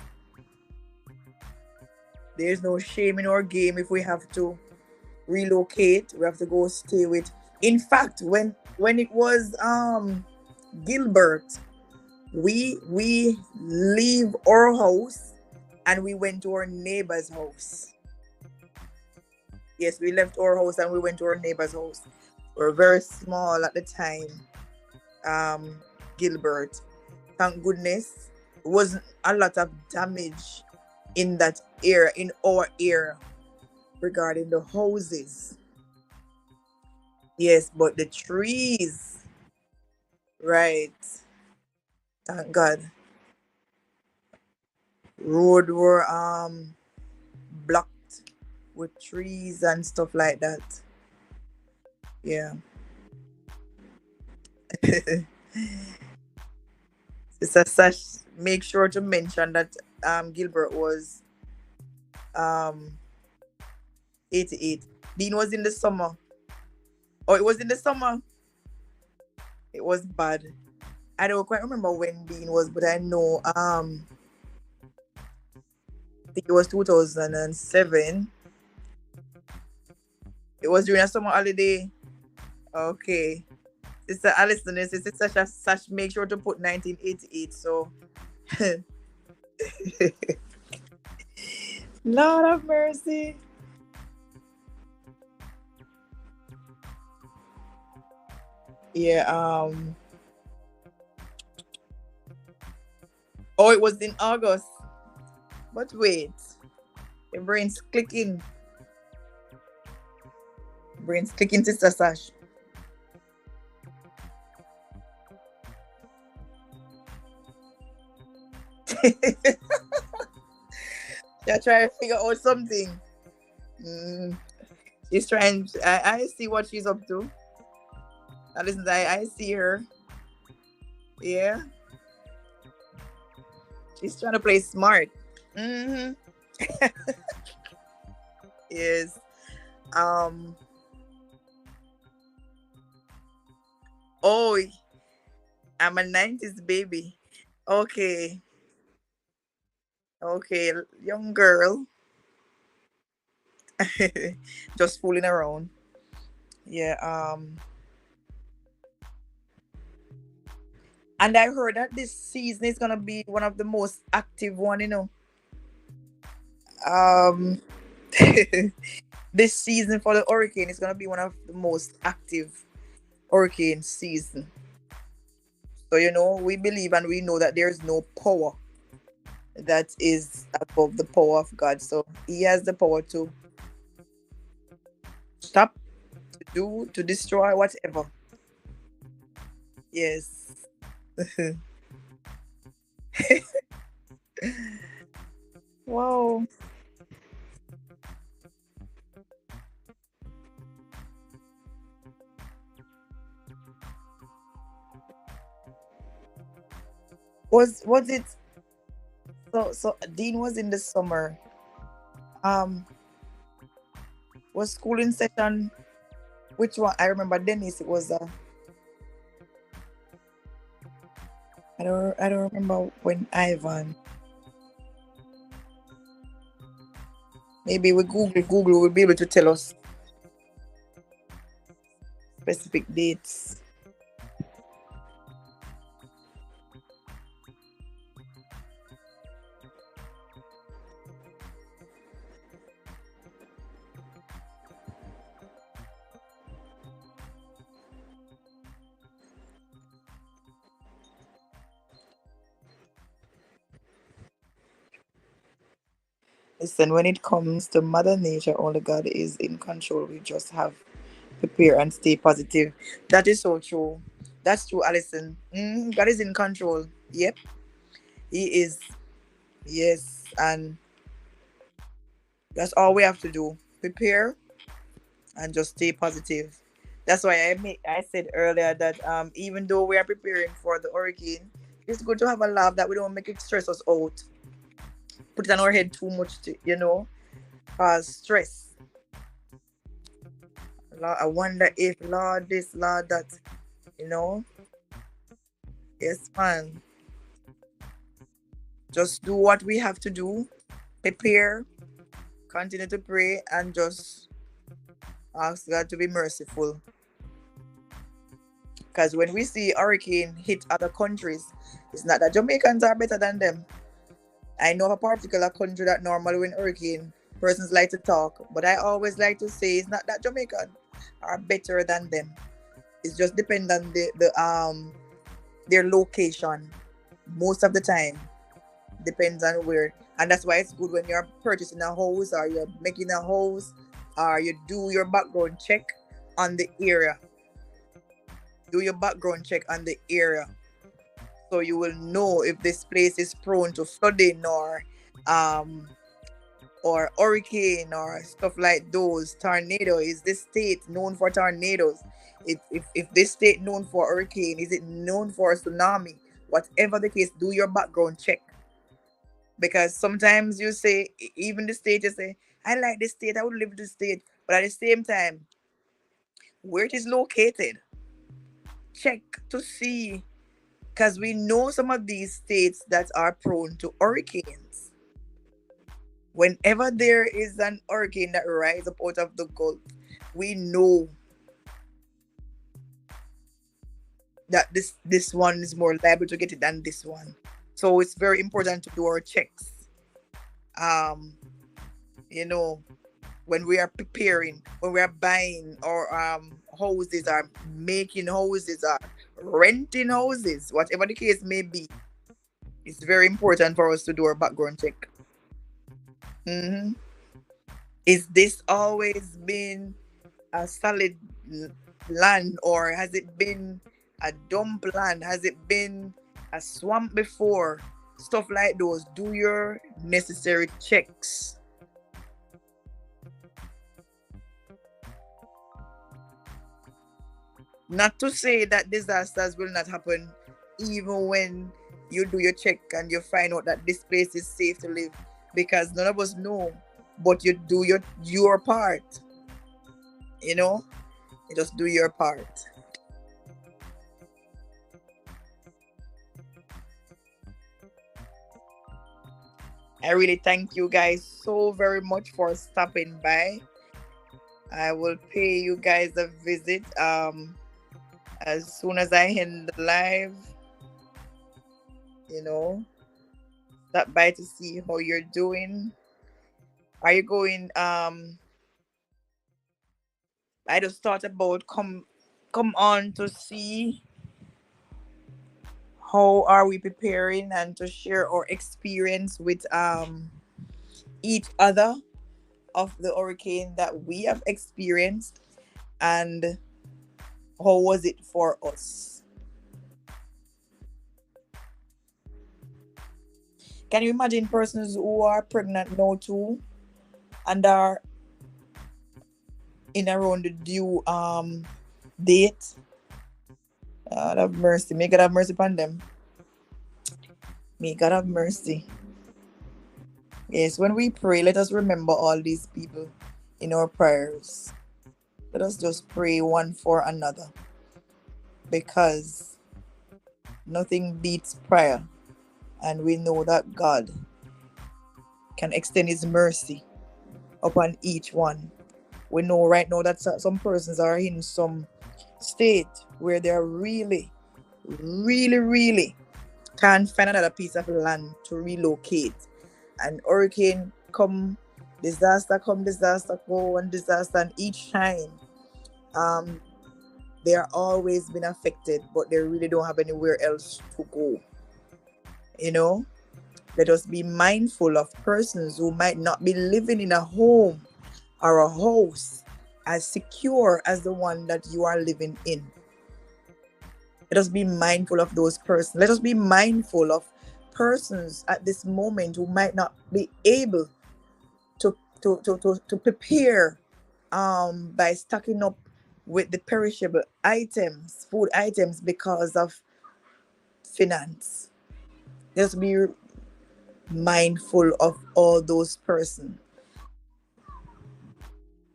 there's no shame in our game if we have to relocate. We have to go stay with. In fact, when it was Gilbert, we leave our house and we went to our neighbor's house. Yes, we left our house and we went to our neighbor's house. We were very small at the time. Um, Gilbert. Thank goodness, it wasn't a lot of damage in that area, in our area, regarding the houses. Yes, but the trees, right? Thank God. Road were blocked with trees and stuff like that. Yeah. Sister Sash, make sure to mention that Gilbert was um 88. Dean was in the summer. Oh, it was in the summer. It was bad. I don't quite remember when Dean was, but I know I think it was 2007. It was during a summer holiday. Okay. Sister Alison is Sister Sash, make sure to put 1988. So Lord of mercy. Yeah, oh, it was in August. But wait. Your brain's clicking. Brain's clicking, Sister Sash. They're trying to figure out something. Mm. She's trying. I see what she's up to. Listen, I see her. Yeah, she's trying to play smart. Hmm. Yes. Um. Oh, I'm a 90s baby. Okay. Okay, young girl. Just fooling around. Yeah. And I heard that this season is gonna be one of the most active one. Um. This season for the hurricane is gonna be one of the most active hurricane season. So we believe and we know that there is no power that is above the power of God. So He has the power to stop, to do, to destroy, whatever. Yes. Wow. Was it so Dean was in the summer. Um was school in session. Which one? I remember Dennis. It was I don't remember when Ivan. Maybe we Google will be able to tell us specific dates. Listen, when it comes to Mother Nature, only God is in control. We just have prepare and stay positive. That is so true. That's true, Alison. God is in control. Yep, He is. Yes, and that's all we have to do. Prepare and just stay positive. That's why I said earlier that even though we are preparing for the hurricane, it's good to have a laugh that we don't make it stress us out. Put it on our head too much to cause stress. I wonder if Lord this, Lord that, you know. Yes, man. Just do what we have to do. Prepare, continue to pray, and just ask God to be merciful. Because when we see hurricane hit other countries, it's not that Jamaicans are better than them. I know of a particular country that normally when hurricane persons like to talk, but I always like to say it's not that Jamaican are better than them. It's just depend on their location. Most of the time, depends on where, and that's why it's good when you're purchasing a house or you're making a house or you do your background check on the area. Do your background check on the area so you will know if this place is prone to flooding um or hurricane or stuff like those. Tornado, is this state known for tornadoes? If this state known for hurricane, is it known for a tsunami? Whatever the case, do your background check, because sometimes you say, even the state, you say, I like this state, I would live in this state, but at the same time, where it is located, check to see, because we know some of these states that are prone to hurricanes. Whenever there is an hurricane that rises up out of the Gulf, we know that this one is more liable to get it than this one. So it's very important to do our checks. Um, you know, when we are preparing, when we are buying or houses or making houses or renting houses, whatever the case may be, it's very important for us to do our background check. Hmm. Is this always been a solid land, or has it been a dump land? Has it been a swamp before? stuff like those, do your necessary checks. Not to say that disasters will not happen even when you do your check and you find out that this place is safe to live, because none of us know, but you do your part, you know? You just do your part. I really thank you guys so very much for stopping by. I will pay you guys a visit as soon as I end the live, you know. Stop by to see how you're doing. Are you going I just thought about come on to see how are we preparing and to share our experience with each other of the hurricane that we have experienced, and how was it for us. Can you imagine persons who are pregnant now too and are in around the due date? God have mercy. May God have mercy upon them. May God have mercy. Yes, when we pray, let us remember all these people in our prayers. Let us just pray one for another, because nothing beats prayer. And we know that God can extend His mercy upon each one. We know right now that some persons are in some state where they're really, really, really can't find another piece of land to relocate. And hurricane come, disaster go, and disaster. And each time, um, they are always been affected, but they really don't have anywhere else to go. You know, let us be mindful of persons who might not be living in a home or a house as secure as the one that you are living in. Let us be mindful of those persons. Let us be mindful of persons at this moment who might not be able to prepare by stocking up with the perishable items, food items, because of finance. Let us be mindful of all those persons.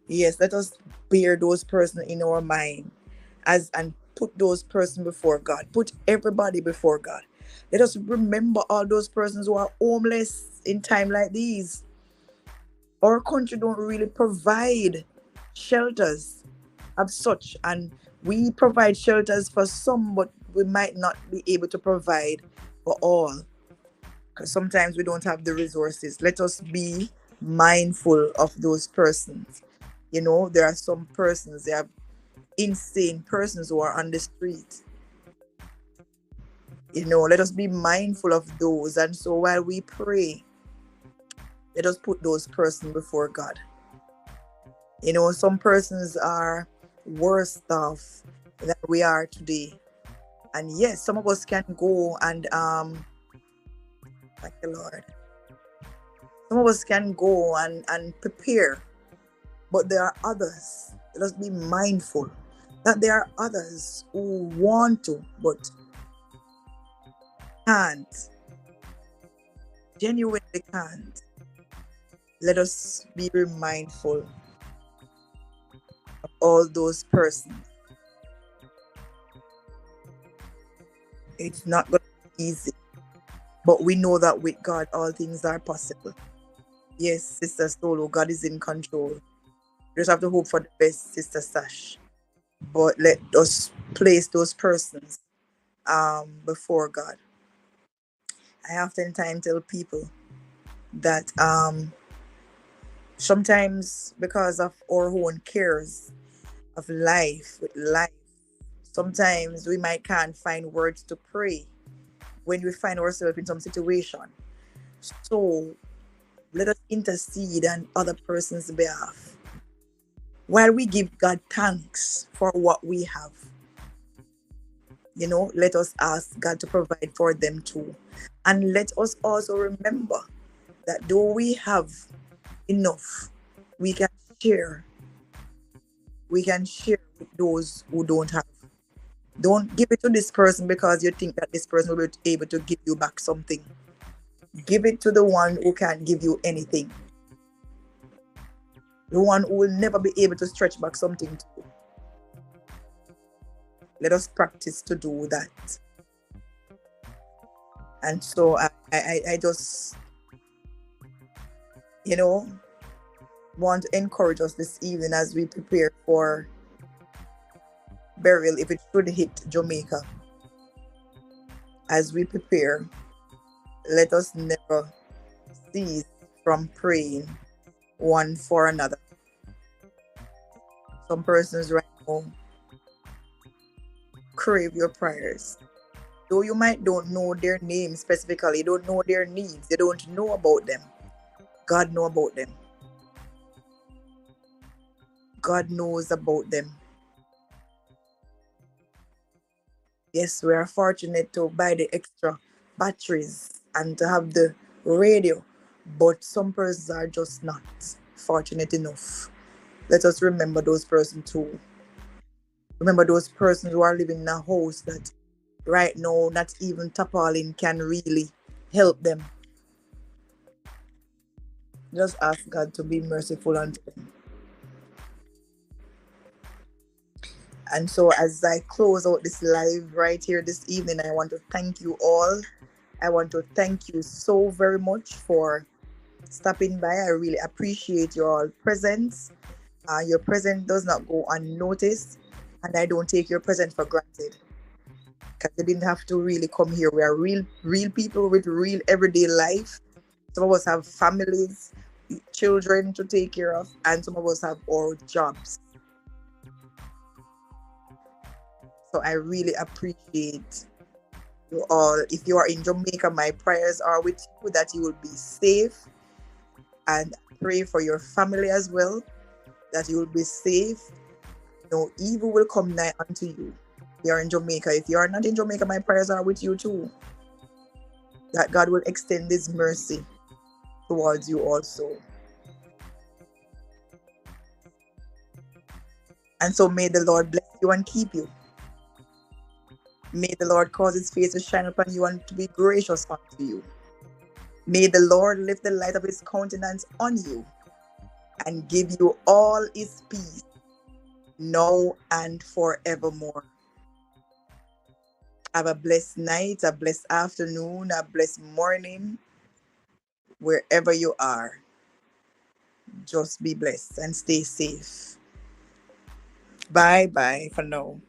Yes, let us bear those persons in our mind as and put those persons before God. Put everybody before God. Let us remember all those persons who are homeless in time like these. Our country don't really provide shelters of such, and we provide shelters for some, but we might not be able to provide for all, because sometimes we don't have the resources. Let us be mindful of those persons. You know, there are some persons, they have insane persons who are on the street. You know, let us be mindful of those. And so while we pray, let us put those persons before God. You know, some persons are worse off than we are today. And yes, some of us can go and thank the Lord. Some of us can go and prepare, but there are others. Let us be mindful that there are others who want to but can't, genuinely can't. Let us be mindful of all those persons. It's not going to be easy, but we know that with God, all things are possible. Yes, Sister Solo, God is in control. You just have to hope for the best, Sister Sash. But let us place those persons before God. I oftentimes tell people that sometimes because of our own cares of life, with life, sometimes we might can't find words to pray when we find ourselves in some situation. So let us intercede on other person's behalf while we give God thanks for what we have. You know, let us ask God to provide for them too. And let us also remember that though we have enough, we can share. We can share with those who don't have. Don't give it to this person because you think that this person will be able to give you back something. Give it to the one who can't give you anything. The one who will never be able to stretch back something to you. Let us practice to do that. And so I just, you know, want to encourage us this evening as we prepare for burial if it should hit Jamaica. As we prepare, let us never cease from praying one for another. Some persons right now crave your prayers. Though you might don't know their names specifically, you don't know their needs, you don't know about them. God knows about them. God knows about them. Yes, we are fortunate to buy the extra batteries and to have the radio, but some persons are just not fortunate enough. Let us remember those persons too. Remember those persons who are living in a house that right now not even tarpaulin can really help them. Just ask God to be merciful unto them. And so, as I close out this live right here this evening, I want to thank you all. I want to thank you so very much for stopping by. I really appreciate your presence. Your presence does not go unnoticed, and I don't take your presence for granted because you didn't have to really come here. We are real people with real everyday life. Some of us have families, children to take care of, and some of us have our jobs. So I really appreciate you all. If you are in Jamaica, my prayers are with you that you will be safe, and pray for your family as well, that you will be safe. No evil will come nigh unto you. You are in Jamaica. If you are not in Jamaica, my prayers are with you too. That God will extend His mercy towards you also. And so may the Lord bless you and keep you. May the Lord cause His face to shine upon you and to be gracious unto you. May the Lord lift the light of His countenance on you and give you all His peace now and forevermore. Have a blessed night, a blessed afternoon, a blessed morning, wherever you are. Just be blessed and stay safe. Bye bye for now.